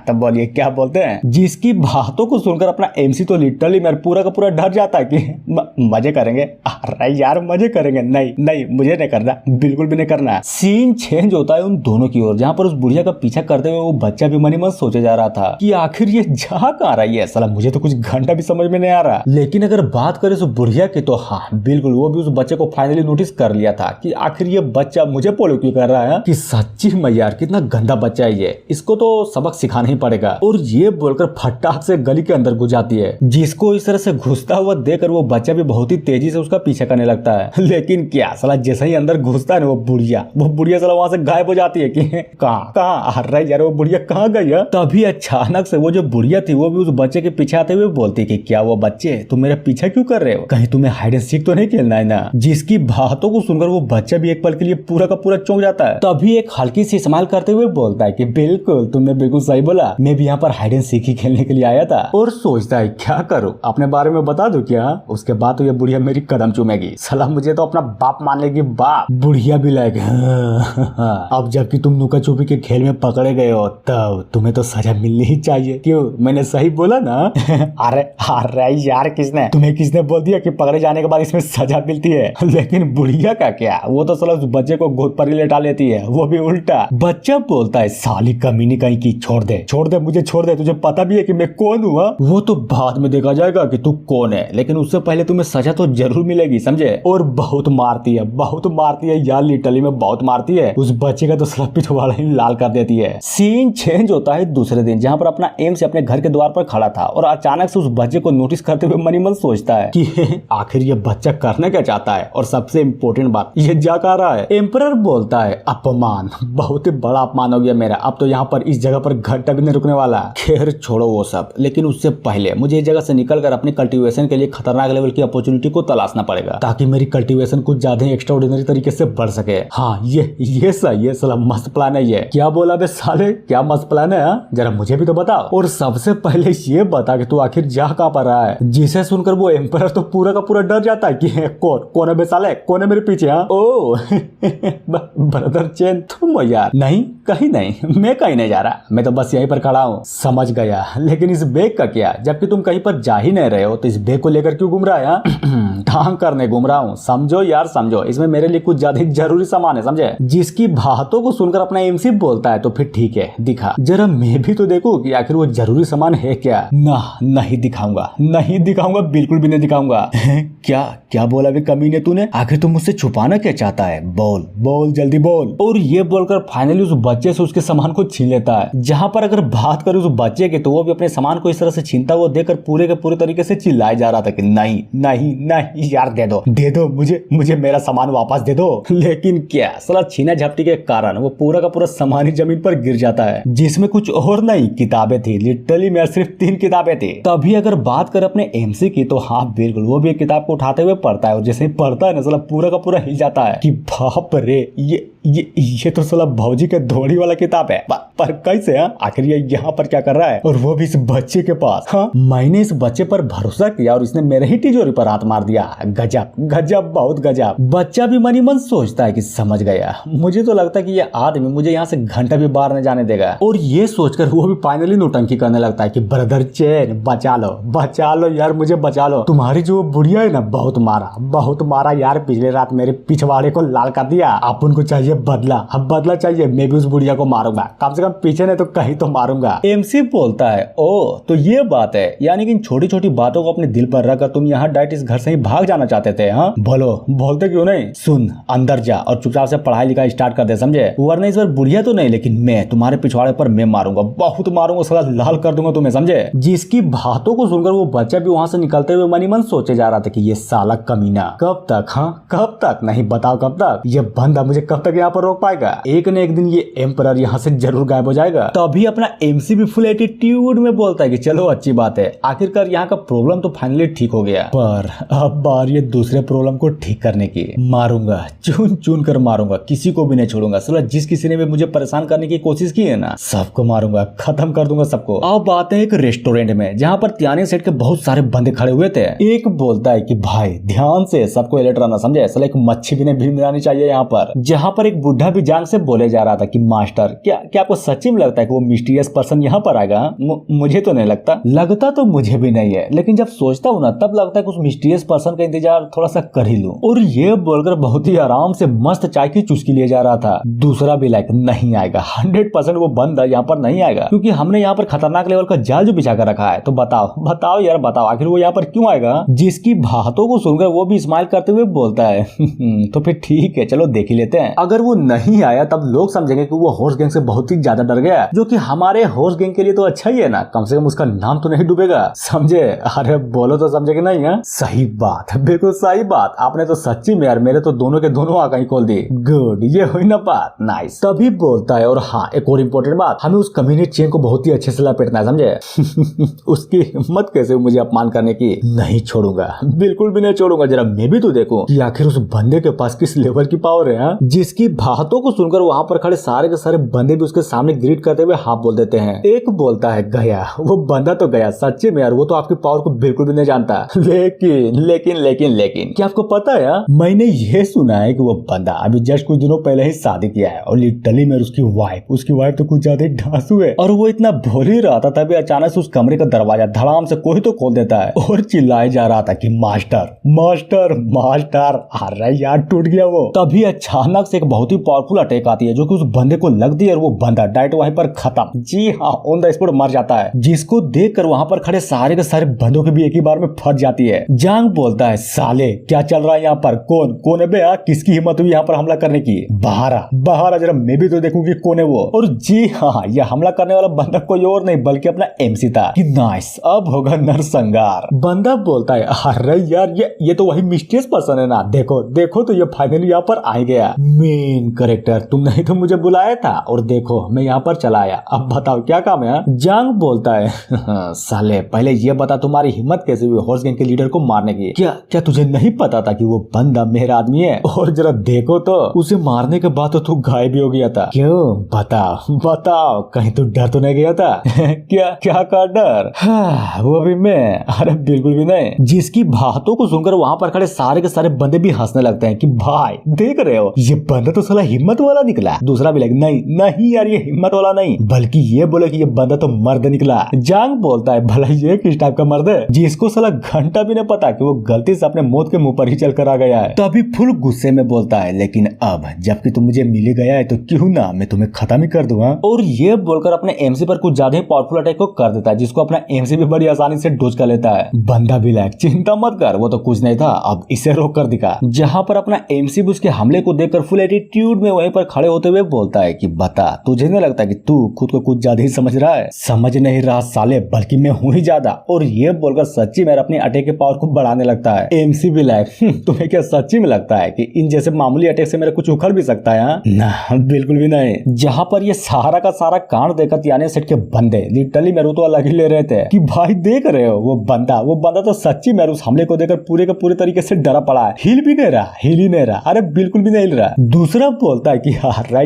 तब बोलिए क्या बोलते हैं। जिसकी बातों को सुनकर अपना एमसी तो लिटरली मेरा पूरा का पूरा डर जाता है कि मजे करेंगे। अरे यार मजे करेंगे, नहीं नहीं मुझे नहीं करना, बिल्कुल भी नहीं करना। सीन चेंज होता है उन दोनों की ओर, जहाँ पर उस बुढ़िया का पीछा करते हुए वो बच्चा भी मनी मन सोचे जा रहा था कि आखिर ये जा कहाँ रही है। साला मुझे तो कुछ घंटा भी समझ में नहीं आ रहा। लेकिन अगर बात करें उस बुढ़िया की तो हाँ बिल्कुल, वो भी उस बच्चे को फाइनली नोटिस कर लिया था कि आखिर ये बच्चा मुझे फॉलो क्यों कर रहा है, कि सच्ची में यार कितना गंदा बच्चा है ये, इसको तो सबक सिखाना ही पड़ेगा। और ये बोलकर फटाक से गली के अंदर घुस जाती है। जिसको इस तरह से घुसता हुआ देखकर वो बच्चा भी बहुत ही तेजी से उसका पीछा करने लगता है। लेकिन क्या साला जैसे ही अंदर घुसता है ना वो बुढ़िया साला वहां से गायब हो जाती है कि कहाँ अरे यार वो बुढ़िया कहाँ गई है। तभी अचानक से वो जो बुढ़िया थी वो भी उस बच्चे के पीछे आते हुए बोलती कि क्या वो बच्चे तुम मेरा पीछा क्यों कर रहे हो, कहीं तुम्हें हाइड एंड सीक तो नहीं खेलना है ना। जिसकी बातों को सुनकर वो बच्चा भी एक पल के लिए पूरा का पूरा चौंक जाता है। तभी एक हल्की सी स्माइल करते हुए बोलता है कि बिल्कुल तुमने बिल्कुल सही बोला, मैं भी यहाँ पर हाइड एंड सीक ही खेलने के लिए आया था। और सोचता है क्या करूं, अपने बारे में बता दूं क्या। उसके बाद तो ये बुढ़िया मेरी कदम चूमेगी, साला मुझे तो अपना बाप मान लेगी बाप। बुढ़िया भी लायक अब जबकि तुम नुका छुपी के खेल में पकड़े गए हो तब तुम्हें तो सजा मिलनी ही चाहिए। क्यों, मैंने सही बोला ना। अरे यार किसने बोल दिया कि पकड़े जाने के बाद इसमें सजा मिलती है। लेकिन बुढ़िया का क्या, वो तो साला उस बच्चे को गोद पर ही लेटा लेती है, वो भी उल्टा। बच्चा बोलता है साली कमीनी कहीं की, छोड़ दे मुझे छोड़ दे, तुझे पता भी है कि मैं कौन हूँ। वो तो बाद में देखा जाएगा कि तू कौन है, लेकिन उससे पहले तुम्हें सजा तो जरूर मिलेगी, समझे। और बहुत मारती है यार, लिटरली में बहुत मारती है। उस बच्चे का तो साला पिछवाड़ा ही लाल कर देती है। सीन चेंज होता है दूसरे दिन, जहाँ पर अपना एम से अपने घर के द्वार पर खड़ा था और अचानक से उस बच्चे को नोटिस करते हुए मनी मन सोचता है कि आखिर ये बच्चा करना क्या चाहता है, और सबसे इम्पोर्टेंट बात ये जा कर रहा है। एम्परर बोलता है अपमान, बहुत ही बड़ा अपमान हो गया मेरा, अब तो यहाँ पर इस जगह पर घंटा भी नहीं रुकने वाला। खैर छोड़ो वो सब, लेकिन उससे पहले मुझे इस जगह से निकलकर अपने कल्टीवेशन के लिए खतरनाक लेवल की अपॉर्चुनिटी को तलाशना पड़ेगा, ताकि मेरी कल्टीवेशन कुछ ज्यादा एक्स्ट्राऑर्डिनरी तरीके से बढ़ सके। हाँ ये सही है, साला मस्त प्लान है ये। क्या बोला बे साले, क्या मस्त प्लान है, जरा मुझे भी तो बताओ। और सबसे पहले ये बता कि तू आखिर जा कहाँ पर रहा है। जिसे सुनकर वो एम्परर तो पूरा का पूरा डर जाता है कि कौन है बे साले, कौन है मेरे पीछे। ओ ब्रदर चेन, तुम यार। नहीं कहीं नहीं, मैं कहीं नहीं जा रहा, मैं तो बस यहीं पर खड़ा हूँ। समझ गया, लेकिन इस बैग का क्या, जबकि तुम कहीं पर जा ही नहीं रहे हो तो इस बैग को लेकर क्यों घूम रहा है। ढांग करने घूम रहा हूँ, समझो यार समझो, इसमें मेरे लिए कुछ ज्यादा जरूरी सामान है, समझे। जिसकी बातों को सुनकर अपना एमसी बोलता है तो फिर ठीक है दिखा, जरा मैं भी तो देखूं कि आखिर वो जरूरी सामान है क्या। नहीं दिखाऊंगा, बिल्कुल भी नहीं दिखाऊंगा। क्या बोला वे कमीने तूने, आखिर तुम मुझसे छुपाना क्या चाहता है, बोल जल्दी बोल। और ये बोलकर फाइनली उस बच्चे से उसके सामान को छीन लेता है। जहाँ पर अगर बात करें उस बच्चे की तो वो भी अपने सामान को इस तरह से छीनता हुआ देखकर पूरे के पूरे तरीके से चिल्लाया जा रहा था कि नहीं यार दे दो मुझे मेरा सामान वापस दे दो। लेकिन क्या साला छीना झपटी के कारण वो पूरा का पूरा सामान ही जमीन पर गिर जाता है, जिसमें कुछ और नहीं किताबें थी। लिटरली मेरे सिर्फ 3 किताबें थी। तभी अगर बात कर अपने एमसी की तो हाँ बिल्कुल, वो भी एक किताब को उठाते हुए पढ़ता है और जैसे ही पढ़ता है ना साला पूरा का पूरा हिल जाता है कि बाप रे ये तो साला भौजी के धोड़ी वाला किताब है। पर कैसे, आखिर ये यहाँ पर क्या कर रहा है, और वो भी इस बच्चे के पास। हाँ मैंने इस बच्चे पर भरोसा किया और इसने मेरे ही तिजोरी पर हाथ मार दिया। गजब बहुत गजब। बच्चा भी मनी मन सोचता है कि समझ गया, मुझे तो लगता है कि ये आदमी मुझे यहाँ से घंटा भी बाहर न जाने देगा। और ये सोचकर वो भी फाइनली नौटंकी करने लगता है कि ब्रदर चेन बचा लो यार, मुझे बचा लो। तुम्हारी जो बुढ़िया है ना बहुत मारा यार, पिछले रात मेरे पिछवाड़े को लाल कर दिया। अपन को चाहिए बदला चाहिए, मैं भी उस बुढ़िया को मारूंगा, कम से कम पीछे नहीं तो कहीं तो मारूंगा। एमसी बोलता है ओ तो ये बात है, यानी कि इन छोटी छोटी बातों को अपने दिल पर रखकर तुम यहाँ डायरेक्ट इस घर से ही भाग जाना चाहते थे। हाँ बोलते क्यों नहीं, सुन अंदर जा और चुपचाप से पढ़ाई लिखाई स्टार्ट कर दे, समझे, वरना इस बार बुढ़िया तो नहीं लेकिन मैं तुम्हारे पिछवाड़े पर मैं मारूंगा, बहुत मारूंगा, साला लाल कर दूंगा तुम्हें, समझे। जिसकी बातों को सुनकर वो बच्चा भी वहां से निकलते हुए मनी मन सोचे जा रहा था कि ये साला कमीना कब तक, हाँ कब तक, नहीं बताओ कब तक, ये बंदा मुझे कब तक तक यहाँ पर रोक पाएगा। एक न एक दिन ये एम्परर यहाँ से जरूर गायब हो जाएगा। तभी अपना एमसी भी फुल एटीट्यूड में बोलता है कि चलो अच्छी बात है, आखिरकार यहाँ का प्रॉब्लम तो फाइनली ठीक हो गया, पर अब बार ये दूसरे प्रॉब्लम को ठीक करने की। मारूंगा, चुन चुन कर मारूंगा, किसी को भी नहीं छोड़ूंगा। साला जिस किसी ने भी मुझे परेशान करने की कोशिश की है ना, सबको मारूंगा, खत्म कर दूंगा सबको। अब आते हैं एक रेस्टोरेंट में जहाँ पर त्यानी सेठ के बहुत सारे बंदे खड़े हुए थे। एक बोलता है कि भाई ध्यान से सबको अलर्ट रहना, समझे? साला एक मच्छी भी नहीं भीड़ मिलानी चाहिए यहाँ पर। जहाँ पर एक बुढ़ा भी जान से बोले जा रहा था कि मास्टर क्या आपको सच्ची में लगता है कि वो मिस्टीरियस पर्सन यहाँ पर आएगा? मुझे तो नहीं लगता तो मुझे भी नहीं है, लेकिन जब सोचता हूँ ना तब लगता है कि उस मिस्टीरियस पर्सन का इंतजार थोड़ा सा कर ही लूं। और ये बोलकर बहुत ही आराम से मस्त चाय की चुस्की लिए जा रहा था। दूसरा भी लाइक नहीं आएगा, 100% वो बंदा यहाँ पर नहीं आएगा, क्योंकि हमने यहाँ पर खतरनाक लेवल का जाल जो बिछा कर रखा है। तो बताओ यार बताओ, आखिर वो यहाँ पर क्यों आएगा? जिसकी बातों को सुनकर वो भी स्माइल करते हुए बोलता है तो फिर ठीक है, चलो देख ही लेते हैं। अगर वो नहीं आया तब लोग समझेंगे कि वो हॉर्स गैंग से बहुत ही ज्यादा डर गया, जो कि हमारे हॉर्स गैंग के लिए तो अच्छा ही है ना, कम से कम उसका नाम तो नहीं डूबेगा, समझे? अरे बोलो तो समझे कि नहीं है? सही बात, बिल्कुल सही बात। आपने तो सच्ची में यार मेरे तो दोनों के दोनों आंखें खोल दी। गुड, ये हुई ना बात, नाइस। तभी बोलता है और हाँ एक और इम्पोर्टेंट बात, हमें उस कम्युनिटी चेन को बहुत ही अच्छे से लपेटना है, समझे? उसकी हिम्मत कैसे मुझे अपमान करने की, नहीं छोड़ूंगा, बिल्कुल भी नहीं छोड़ूंगा। जरा मैं भी तो देखूं कि आखिर उस बंदे के पास किस लेवल की पावर है। हाँ? जिसकी बातों को सुनकर वहाँ पर खड़े सारे के सारे बंदे भी उसके सामने ग्रीट करते हुए हाँ बोल देते हैं। एक बोलता है गया, वो बंदा तो गया, सच्चे में यार वो तो आपकी पावर को बिल्कुल भी नहीं जानता। लेकिन क्या आपको पता है, मैंने ये सुना है कि वो बंदा अभी जस्ट कुछ दिनों पहले ही शादी किया है, और लिटरली में उसकी वाइफ तो कुछ ज्यादा धांसू है, और वो इतना भोल ही रहा था तभी अचानक से उस कमरे का दरवाजा धड़ाम से कोई तो खोल देता है और चिल्लाए जा रहा था कि मास्टर मास्टर मास्टर। अरे यार टूट गया वो। तभी अचानक से एक बहुत ही पावरफुल अटैक आती है जो कि उस बंदे को लगती है और वो बंदा डायरेक्ट वहीं पर खत्म। जी हाँ, ऑन द स्पॉट मर जाता है, जिसको देखकर वहां पर खड़े सारे के सारे बंदों की भी एक ही बार में फट जाती है। जांग बोलता है साले क्या चल रहा है यहाँ पर, कौन है बे? किसकी हिम्मत हुई यहाँ पर हमला करने की? बाहर आ जरा, मैं भी तो देखूं कि कौन है वो। और जी हाँ, ये हमला करने वाला बंदा कोई और नहीं बल्कि अपना एमसी था। कि नाइस, अब होगा नरसंहार। बंदा बोलता है अरे यार ये तो वही मिस्टीरियस पर्सन है ना, देखो तो ये फाइनली यहाँ पर आ गया। मेन कैरेक्टर, तुम नहीं तो मुझे बुलाया था और देखो मैं यहाँ पर चला आया, अब बताओ क्या काम है? जांग बोलता है साले पहले ये बता तुम्हारी हिम्मत कैसे हुई हॉर्स गैंग के लीडर को मारने की? क्या तुझे नहीं पता था कि वो बंदा मेरा आदमी है? और जरा देखो तो उसे मारने के बाद तो तू गायब भी हो गया था। क्यों? बताओ कहीं तू डर तो नहीं गया था? क्या का डर? वो भी मैं? अरे बिल्कुल भी नहीं। जिसकी बातों को सुनकर वहाँ पर खड़े सारे के सारे बंदे भी हंसने लगते हैं कि भाई देख रहे हो ये बंदा तो साला हिम्मत वाला निकला। दूसरा भी लगे नहीं यार ये हिम्मत वाला नहीं बल्कि ये बोले कि ये बंदा तो मर्द निकला। जांग बोलता है भला ये किस टाइप का मर्द है जिसको साला घंटा भी नहीं पता कि वो गलती से अपने मौत के मुंह पर ही चल कर आ गया है। तभी फुल गुस्से में बोलता है लेकिन अब जबकि तुम मुझे मिल गया है तो क्यों ना मैं तुम्हें खत्म ही कर दूं। और ये बोलकर अपने एमसी पर कुछ ज्यादा ही पावरफुल अटैक को कर देता है, जिसको अपना एमसी भी बड़ी आसानी से डोज कर लेता है। बंदा भी लायक चिंता मत कर, वो तो कुछ नहीं था, अब इसे रोक कर दिखा। जहाँ पर अपना एमसी भी उसके हमले को देखकर फुल एटीट्यूड में वहीं पर खड़े होते हुए बोलता है कि बता तुझे नहीं लगता कि तू खुद को कुछ ज्यादा ही समझ रहा है? समझ नहीं रहा साले, बल्कि मैं हूँ ही ज्यादा। और ये बोलकर सच्ची में अपनी अटैक के पावर को बढ़ाने लगता है। एमसी भी लायक तुम्हें क्या सच्ची में लगता है कि इन जैसे मामूली अटैक से मेरा कुछ उखड़ भी सकता है? ना बिल्कुल भी नहीं। जहाँ पर ये सारा का सारा कांड देखकर यानी सेठ के बंदे लिटरली मेरे तो अलग ही ले रहे थे कि भाई देख रहे हो वो बंदा तो सच्ची में उस हमले को देखकर पूरे के पूरे तरीके से डरा पड़ा है, हिल ही नहीं रहा। अरे बिल्कुल भी नहीं हिल रहा। दूसरा बोलता है कि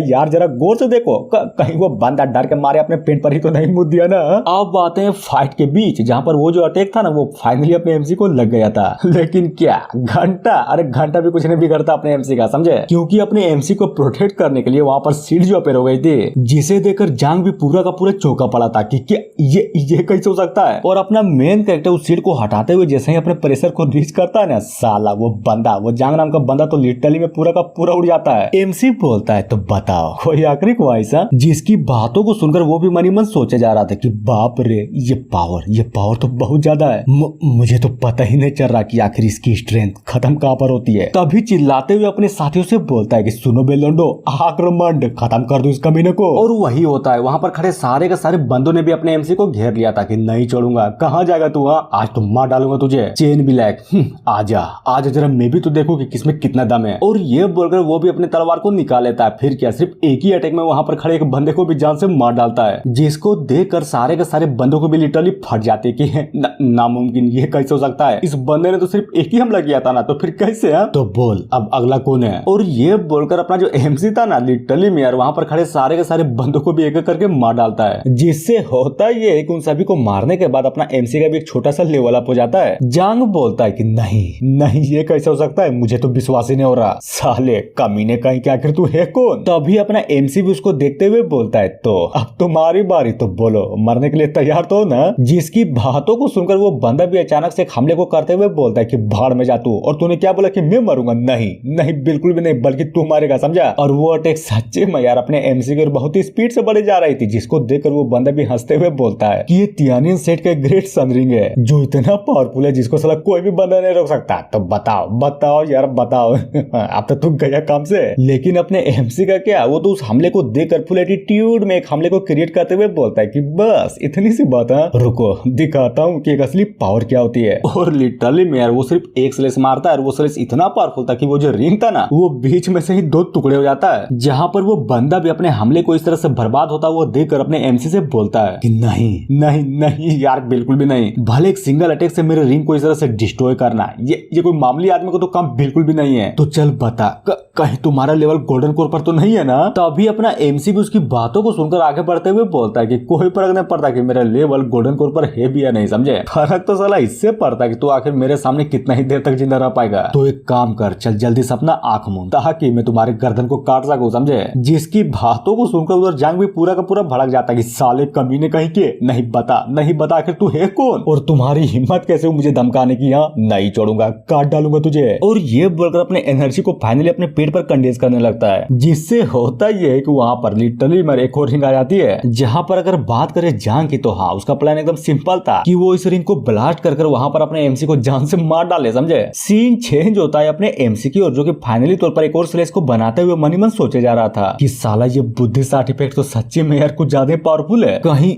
यार जरा गौर से देखो कहीं वो बंदा डर के मारे अपने पेट पर ही तो नहीं मुद दिया ना। अब आते हैं फाइट के बीच जहाँ पर वो जो अटैक था ना वो फाइनली अपने एमसी को लग गया था। लेकिन क्या घंटा भी कुछ नहीं बिगड़ता अपने एमसी का, समझे? क्योंकि अपने एमसी को प्रोटेक्ट करने के लिए वहाँ पर सीट जो अपेयर हो गई थी, जिसे देखकर जांग भी पूरा का पूरा चौंका पड़ा था कि क्या ये कैसे हो सकता है। और अपना मेन कैरेक्टर उस सीट को हटाते हुए जैसे ही अपने प्रेशर को रीच करता है ना, साला वो जांग नाम का बंदा तो लिटरली में पूरा का पूरा उड़ जाता है। एमसी बोलता है तो बताओ कोई आखिरी ख्वाहिश? जिसकी बातों को सुनकर वो भी मनी मन सोचे जा रहा था कि बाप रे ये पावर तो बहुत ज्यादा है। मुझे तो पता ही नहीं चल रहा कि आखिर इसकी स्ट्रेंथ खत्म कहाँ पर होती है। तभी चिल्लाते हुए अपने साथियों से बोलता है कि सुनो बे लोंडो, आक्रमण खत्म कर दो इस कमीने को। और वही होता है, वहाँ पर खड़े सारे के सारे बंदों ने भी अपने एमसी को घेर लिया था कि नहीं छोड़ूंगा, कहाँ जाएगा तू? आज तो मार डालूंगा तुझे। चेन भी लायक आजा जरा मैं भी तो देखूं कि किसमें कितना दम है। और ये बोलकर वो भी अपने तलवार को निकाल लेता है। फिर क्या, सिर्फ एक ही अटैक में वहां पर खड़े एक बंदे को भी जान से मार डालता है, जिसको देखकर सारे के सारे बंदों को भी लिटरली फट जाते कि नामुमकिन, ये कैसे हो सकता है, इस बंदे ने तो सिर्फ एक ही हमला किया था ना, तो फिर कैसे है? तो बोल अब अगला कौन है? और ये बोलकर अपना जो एमसी था ना, लिटरली में यार वहां पर खड़े सारे के सारे बंदों को भी एक एक करके मार डालता है, जिससे होता ये है कि उन सभी को मारने के बाद अपना एमसी का भी एक छोटा सा लेवल अप हो जाता है। जांग बोलता है कि नहीं नहीं, ये कैसे हो सकता है, मुझे तो विश्वास ही नहीं हो रहा, साले कमीने कहीं क्या, आखिर तू है कौन? तभी अपना एमसी भी उसको देखते हुए बोलता है, तो अब तुम्हारी बारी, तो बोलो मरने के लिए तैयार तो हो ना? जिसकी बातों को सुनकर वो बंदा भी अचानक से हमले को करते हुए बोलता है कि भाड़ में जा तू, और तूने क्या बोला कि मैं मरूंगा? नहीं नहीं, बिल्कुल भी नहीं, बल्कि तू मारेगा, समझा? और वो अटैक सच्चे में यार अपने एमसी की बहुत ही स्पीड से बढ़ी जा रही थी, जिसको देखकर वो बंदा भी हंसते हुए बोलता है कि ये तियानियन सेट का ग्रेट सनरिंग है जो इतना पावरफुल है जिसको साला कोई भी बंदा नहीं रोक सकता। तो बताओ बताओ यार बताओ अब तो तुम गया काम से। लेकिन अपने एमसी का क्या, वो तो उस हमले को देखकर फुल एटीट्यूड में एक हमले को क्रिएट करते हुए बोलता है कि बस इतनी सी बात है, रुको दिखाता हूँ कि एक असली पावर क्या होती है। और लिटरली में यार वो सिर्फ एक स्लेस मारता है, और वो स्लेस इतना पावरफुल था कि वो जो रिंग था ना, वो बीच में से ही दो टुकड़े हो जाता है, जहाँ पर वो बंदा भी अपने हमले को इस तरह से बर्बाद होता वो देखकर अपने एमसी से बोलता है कि नहीं नहीं नहीं यार, बिल्कुल भी नहीं, भले एक सिंगल अटैक से मेरे रिंग को इस तरह से डिस्ट्रॉय करना, ये कोई मामूली आदमी को तो काम बिल्कुल भी नहीं है। तो चल बता, कहीं तुम्हारा लेवल गोल्डन कोर पर तो नहीं है ना? तभी अपना एमसी भी उसकी बातों को सुनकर आगे बढ़ते हुए बोलता है कि कोई फर्क नहीं पड़ता कि मेरा लेवल गोल्डन कोर पर है भी या नहीं, समझे? फर्क तो साला इससे पड़ता है कि तू आखिर मेरे सामने कितना ही देर तक जिंदा रह पाएगा। तो एक काम कर, चल जल्दी से अपना आंख मूंद ताकि मैं तुम्हारे गर्दन को काट सकूं, समझे? जिसकी बातों को सुनकर उधर जांग भी पूरा का पूरा भड़क जाता है कि साले कमीने कहीं के, नहीं बता आखिर तू है कौन, और तुम्हारी हिम्मत कैसे हो मुझे धमकाने की? यहाँ नहीं छोड़ूंगा, काट डालूंगा तुझे। और ये बोलकर अपने एनर्जी को फाइनली अपने पेट पर कंडेंस करने लगता है, जिससे होता ये है कि वहां पर लिटरली मेरे एक और रिंग आ जाती है, जहां पर अगर बात करें जांग की तो हाँ, उसका प्लान एकदम सिंपल था कि वो इस रिंग को ब्लास्ट कर वहां पर अपने एमसी को जान से मार डाले, समझे? सीन चेंज होता है अपने एमसी की, और जो कि फाइनली तौर पर एक और स्लेश को बनाते हुए मन ही मन सोचे जा रहा था कि साला ये बुद्धिस्ट आर्टिफैक्ट तो सच्चे में यार कुछ ज्यादा पावरफुल है, कहीं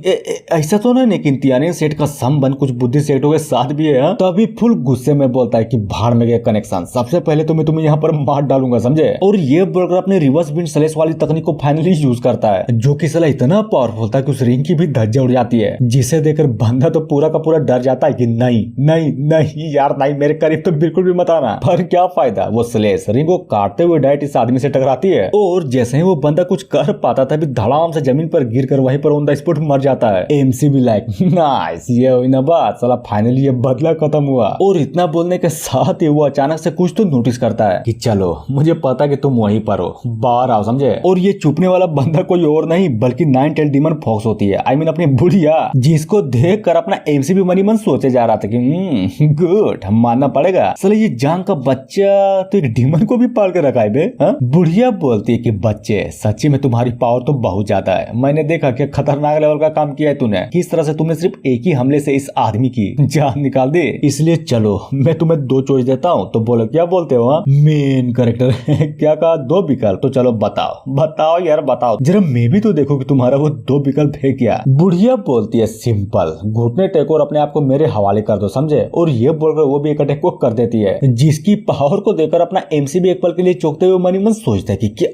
ऐसा तो नहीं लेकिन तियानियन सेट का संबंध कुछ बुद्धिस्ट सेटों के साथ भी है। तभी फुल गुस्से में बोलता है कि भाड़ में गया कनेक्शन, सबसे पहले तो मैं तुम्हें यहाँ पर मार डालूंगा, समझे? और ये बोलकर अपने रिवर्स बिंड स्लेश वाली तकनीक को फाइनली यूज करता है, जो कि साला इतना पावरफुल था कि उस रिंग की भी धज्जियां उड़ जाती है, जिसे देखकर बंदा तो पूरा का पूरा डर जाता है कि नहीं नहीं नहीं यार नहीं, मेरे करीब तो बिल्कुल भी मत आना। पर क्या फायदा, वो स्लेश रिंग को काटते हुए डायरेक्ट इस आदमी से टकराती है, और जैसे ही वो बंदा कुछ कर पाता तभी धड़ाम से जमीन पर गिरकर वहीं पर ऑन द स्पॉट मर जाता है। एमसी भी लाइक नाइस, ये हुई ना बात, साला फाइनली ये बदला खत्म हुआ। और इतना बोलने के साथ ही वो अचानक से कुछ तो नोटिस करता है कि चलो मुझे पता कि तुम वहीं पर हो, बाहर आओ, समझे? और ये छुपने वाला बंदा कोई और नहीं बल्कि नाइन टेल डीमन फॉक्स होती है, आई मीन अपनी बुढ़िया, जिसको देख कर अपना एमसी भी मनी मन सोचे जा रहा था कि गुड, हम मानना पड़ेगा साला ये जांग का बच्चा तो एक डीमन को भी पाल के रखा है बे। बुढ़िया बोलती है कि बच्चे सच्ची में तुम्हारी पावर तो बहुत ज्यादा है, मैंने देखा कि खतरनाक लेवल का काम किया है तूने, किस तरह से तुमने सिर्फ एक ही हमले से इस आदमी की जान निकाल दी, इसलिए चलो मैं तुम्हें दो चॉइस देता हूँ। तो बोलो क्या बोलते हो? मेन कैरेक्टर क्या कहा? दो विकल्प, तो चलो बताओ यार बताओ, जरा मैं भी तो देखो कि तुम्हारा वो दो विकल्प है क्या। बुढ़िया बोलती है सिंपल, घुटने टेको और अपने आप को मेरे हवाले कर दो, समझे? और ये बोलकर वो भी एक अटैक को कर देती है, जिसकी पावर को देखकर अपना एमसी भी एक पल के लिए चौंकते हुए मन ही मन सोचता है कि क्या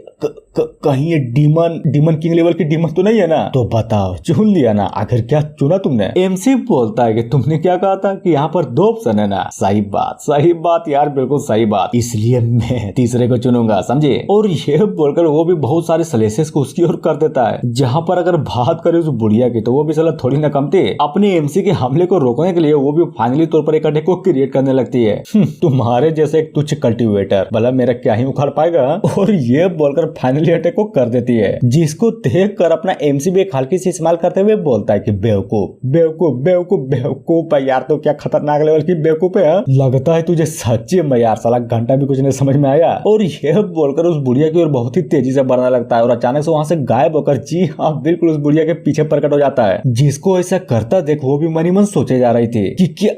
कहीं ये डीमन किंग लेवल की डीमन तो नहीं है ना? तो बताओ चुन लिया ना, आखिर क्या चुना तुमने? एमसी बोलता है कि तुमने क्या कहा था कि यहाँ पर दो ऑप्शन है ना? सही बात यार, बिल्कुल सही बात, इसलिए मैं तीसरे को चुनूंगा, समझे? और ये बोलकर वो भी बहुत सारे स्लेसेस को उसकी ओर कर देता है, जहाँ पर अगर बात करें उस बुढ़िया की तो वो भी साला थोड़ी ना कम थी, अपने एमसी के हमले को रोकने के लिए वो भी फाइनली तौर पर एक अटैक को क्रिएट करने लगती है। तुम्हारे जैसे एक तुच्छ कल्टिवेटर भला मेरा क्या ही उखाड़ पाएगा? और ये बोलकर फाइनली अटैक को कर देती है, जिसको देख कर अपना एमसी भी एक हल्की सी स्माइल करते हुए बोलता है कि बेवकूफ यार, तो क्या खतरनाक लेवल की बेवकूफ है? लगता है तुझे सच्ची में यार साला घंटा भी कुछ नहीं समझ में आया। और यह बोलकर उस बुढ़िया की ओर बहुत ही तेजी से बढ़ने लगता है, और अचानक से वहां से गायब होकर जी हाँ बिल्कुल उस बुढ़िया के पीछे प्रकट हो जाता है, जिसको ऐसा करता देख वो भी मनी मन सोचे जा रही थी कि क्या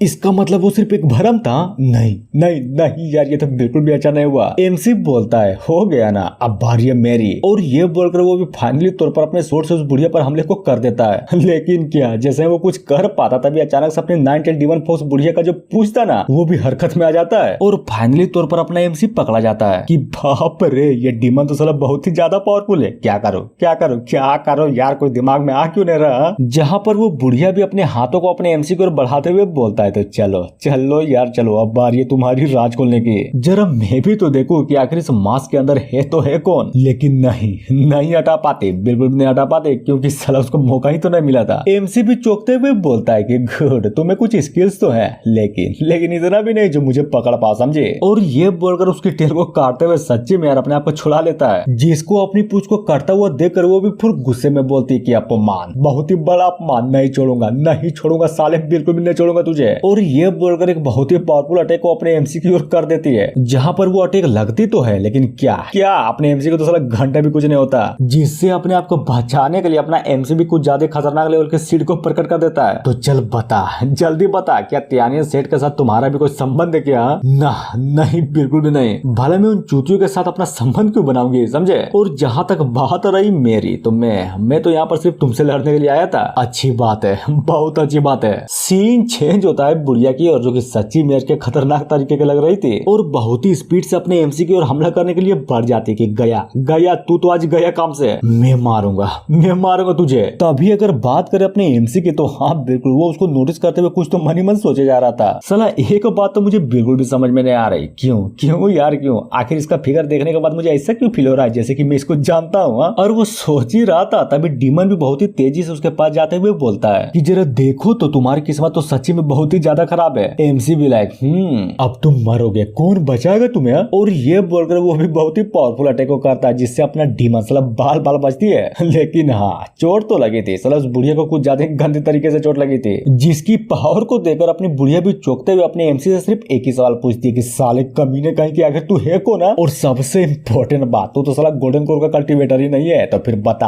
इसका मतलब वो सिर्फ एक भ्रम था? नहीं यार, ये तो बिल्कुल भी अच्छा नहीं हुआ। एमसी बोलता है हो गया ना, अब बारी है मेरी। और ये बोलकर वो भी फाइनली तौर पर अपने स्वॉर्ड से उस बुढ़िया पर हमले को कर देता है। लेकिन क्या, जैसे वो कुछ कर पाता तभी अचानक से अपने नाइन टेल डीमन फोर्स बुढ़िया का जो पूछता ना वो भी हरकत में आ जाता है, और फाइनली तौर पर अपना एमसी पकड़ा जाता है, कि बाप रे ये डीमन तो साला बहुत ही ज्यादा पावरफुल है, क्या करो क्या करो क्या करो यार, कोई दिमाग में आ क्यों नहीं रहा। जहाँ पर वो बुढ़िया भी अपने हाथों को अपने एमसी की ओर बढ़ाते हुए बोलता है, तो चलो चलो यार चलो, अब बारी है तुम्हारी राज खोलने की। जरा मैं भी तो देखूं कि आखिर इस मास्क के अंदर है तो है कौन। लेकिन नहीं नहीं हटा पाते, बिल्कुल भी नहीं हटा पाते, क्योंकि साला उसको मौका ही तो नहीं मिला था। एमसी भी चौंकते हुए बोलता है कि गुड, तुम्हें कुछ स्किल्स तो है, लेकिन इतना भी नहीं जो मुझे पकड़ पा, समझे। और ये बोलकर उसकी टेल को काटते हुए सच्ची में यार अपने आप को छुड़ा लेता है। जिसको अपनी पूंछ को काटता हुआ देखकर वो भी फिर गुस्से में बोलती है कि अपमान, बहुत ही बड़ा अपमान, नहीं छोड़ूंगा नहीं छोड़ूंगा साले, बिल्कुल भी नहीं छोड़ूंगा तुझे। और ये बोलकर एक बहुत ही पावरफुल अटैक को अपने एमसी की ओर कर देती है, जहाँ पर वो अटैक लगती तो है, लेकिन क्या अपने एमसी को तो साला घंटा भी कुछ नहीं होता, जिससे अपने आप को बचाने के लिए अपना एमसी भी कुछ ज्यादा खतरनाक लेवल के सीट को प्रकट कर देता है। तो चल बता, जल्दी बता, क्या त्यानियन सेठ के साथ तुम्हारा भी कोई संबंध है क्या? ना नहीं, बिल्कुल भी नहीं, भले मैं उन चूतियों के साथ अपना संबंध क्यों बनाऊंगी, समझे। और जहाँ तक बात रही मेरी, तो मैं तो यहाँ पर सिर्फ तुमसे लड़ने के लिए आया था। अच्छी बात है, बहुत अच्छी बात है। सीन चेंज होता है बुढ़िया की, और जो कि सच्ची मेरे के खतरनाक तरीके के लग रही थी, और बहुत ही स्पीड से अपने एमसी की ओर हमला करने के लिए बढ़ जाती कि गया तू तो आज गया काम से, मैं मारूंगा तुझे। तभी अगर बात करें अपने एमसी की, तो हाँ बिल्कुल वो उसको नोटिस करते हुए कुछ तो मन ही मन सोचे जा रहा था। साला एक बात तो मुझे बिल्कुल भी समझ में नहीं आ रही, क्यों यार क्यों, आखिर इसका फिगर देखने के बाद मुझे ऐसा क्यों फील हो रहा है जैसे कि मैं इसको जानता हूँ। और वो सोच ही रहा था, तभी डीमन भी बहुत ही तेजी से उसके पास जाते हुए बोलता है कि जरा देखो तो तुम्हारी किस्मत तो सच्ची में बहुत ही ज्यादा खराब है। एमसी भी लाइक अब तुम मरोगे, कौन बचाएगा तुम्हें। और ये बोलकर वो भी बहुत ही पावरफुल अटैक को करता है, जिससे अपना डीमन साला बाल बचती है। लेकिन हाँ, चोट तो लगी थी, साला उस बुढ़िया को कुछ ज्यादा गंदे तरीके से चोट लगी थी, जिसकी पावर को देखकर अपनी बुढ़िया भी चौंकते हुए अपने एमसी से सिर्फ एक ही सवाल पूछती है कि साले कमीने कहीं की आखिर तू है कौन। और सबसे इम्पोर्टेंट बात, तू तो साला गोल्डन कोर का कल्टीवेटर ही नहीं है, तो फिर बता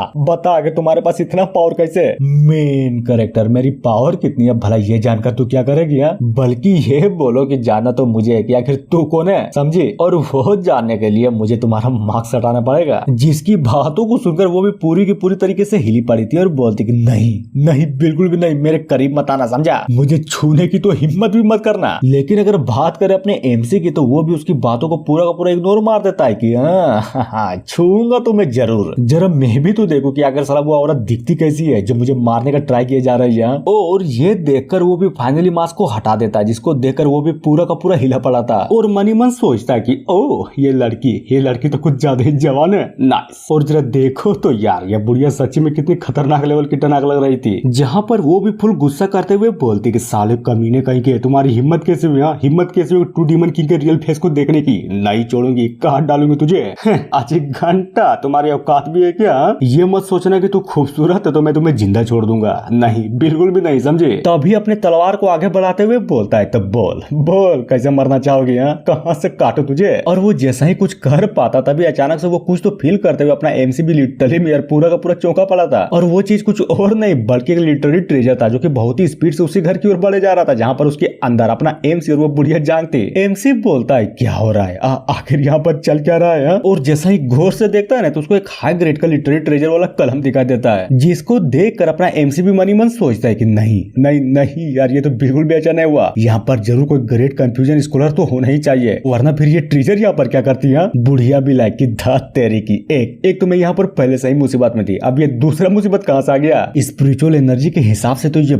आगे तुम्हारे पास इतना पावर कैसे। मेन कैरेक्टर, मेरी पावर कितनी है भला ये जानकर तू क्या करेगी, बल्कि ये बोलो कि जानना तो मुझे है कि आखिर तू कौन है, समझी। और वो जानने के लिए मुझे तुम्हारा मार्क्स हटाना पड़ेगा। जिसकी बातों को सुनकर वो भी पूरी की पूरी तरीके से हिली पड़ी थी और बोलती कि नहीं बिल्कुल भी नहीं, मेरे करीब मत आना, समझा, मुझे छूने की तो हिम्मत भी मत करना। लेकिन अगर बात करें अपने एमसी की, तो वो भी उसकी बातों को पूरा का पूरा इग्नोर मार देता है कि छूंगा तो मैं जरूर, जरा मैं भी तो देखूं कि अगर साला वो औरत दिखती कैसी है जो मुझे मारने का ट्राई किया जा रही है। और ये देखकर वो भी फाइनली मास्क को हटा देता है, जिसको देखकर वो भी पूरा का पूरा हिला पड़ा था, और मनी मन सोचता है कि ओह ये लड़की तो कुछ ज्यादा ही जवान है, नाइस। और जरा देखो तो यार ये बुढ़िया सच्ची में कितनी खतरनाक लेवल की टनाक लग रही थी, जहाँ पर वो भी फुल गुस्सा करते हुए बोलती कि साले कमीने कहीं के, तुम्हारी हिम्मत कैसे हुई, हिम्मत कैसे हुई टू डीमन किंग के रियल फेस को देखने की, नहीं छोड़ूंगी, काट डालूंगी तुझे। आज एक घंटा तुम्हारी औकात भी है क्या? ये मत सोचना कि तू खूबसूरत है तो मैं तुम्हें जिंदा छोड़ दूंगा, नहीं बिल्कुल भी नहीं, समझे। तभी अपने तलवार को आगे बढ़ाते हुए बोलता है, तब बोल कैसे मरना चाहोगी, कहाँ से काटो तुझे। और वो जैसा ही कुछ कर पाता, तभी अचानक से वो कुछ तो फील करते हुए अपना एमसी भी लिटरली में पूरा का पूरा चौंका पड़ा था। और वो चीज कुछ और नहीं बल्कि एक लिटरली ट्रेजर था, जो कि बहुत ही स्पीड से उसी घर की ओर बढ़े जा रहा था, जहाँ पर उसके अंदर अपना एमसी और वो बुढ़िया जानते। एमसी बोलता है क्या हो रहा है, आखिर यहाँ पर चल क्या रहा है। और जैसा ही गौर से देखता है ना, तो उसको एक हाई ग्रेड का लिटरली ट्रेजर वाला कलम दिखाई देता है, जिसको देखकर अपना एमसी भी मनी मन सोचता है कि नहीं यार, ये तो बिल्कुल भी अच्छा नहीं हुआ, यहाँ पर जरूर कोई ग्रेट कंफ्यूजन स्कॉलर तो होना ही चाहिए, वरना फिर ये ट्रेजर यहाँ पर क्या करती है। बुढ़िया भी लाइक की धात तेरी की, एक तो मैं यहाँ पर पहले से ही मुसीबत में थी, अब ये दूसरा मुसीबत कहाँ से आ गया। स्पिरिचुअल एनर्जी के हिसाब से तो ये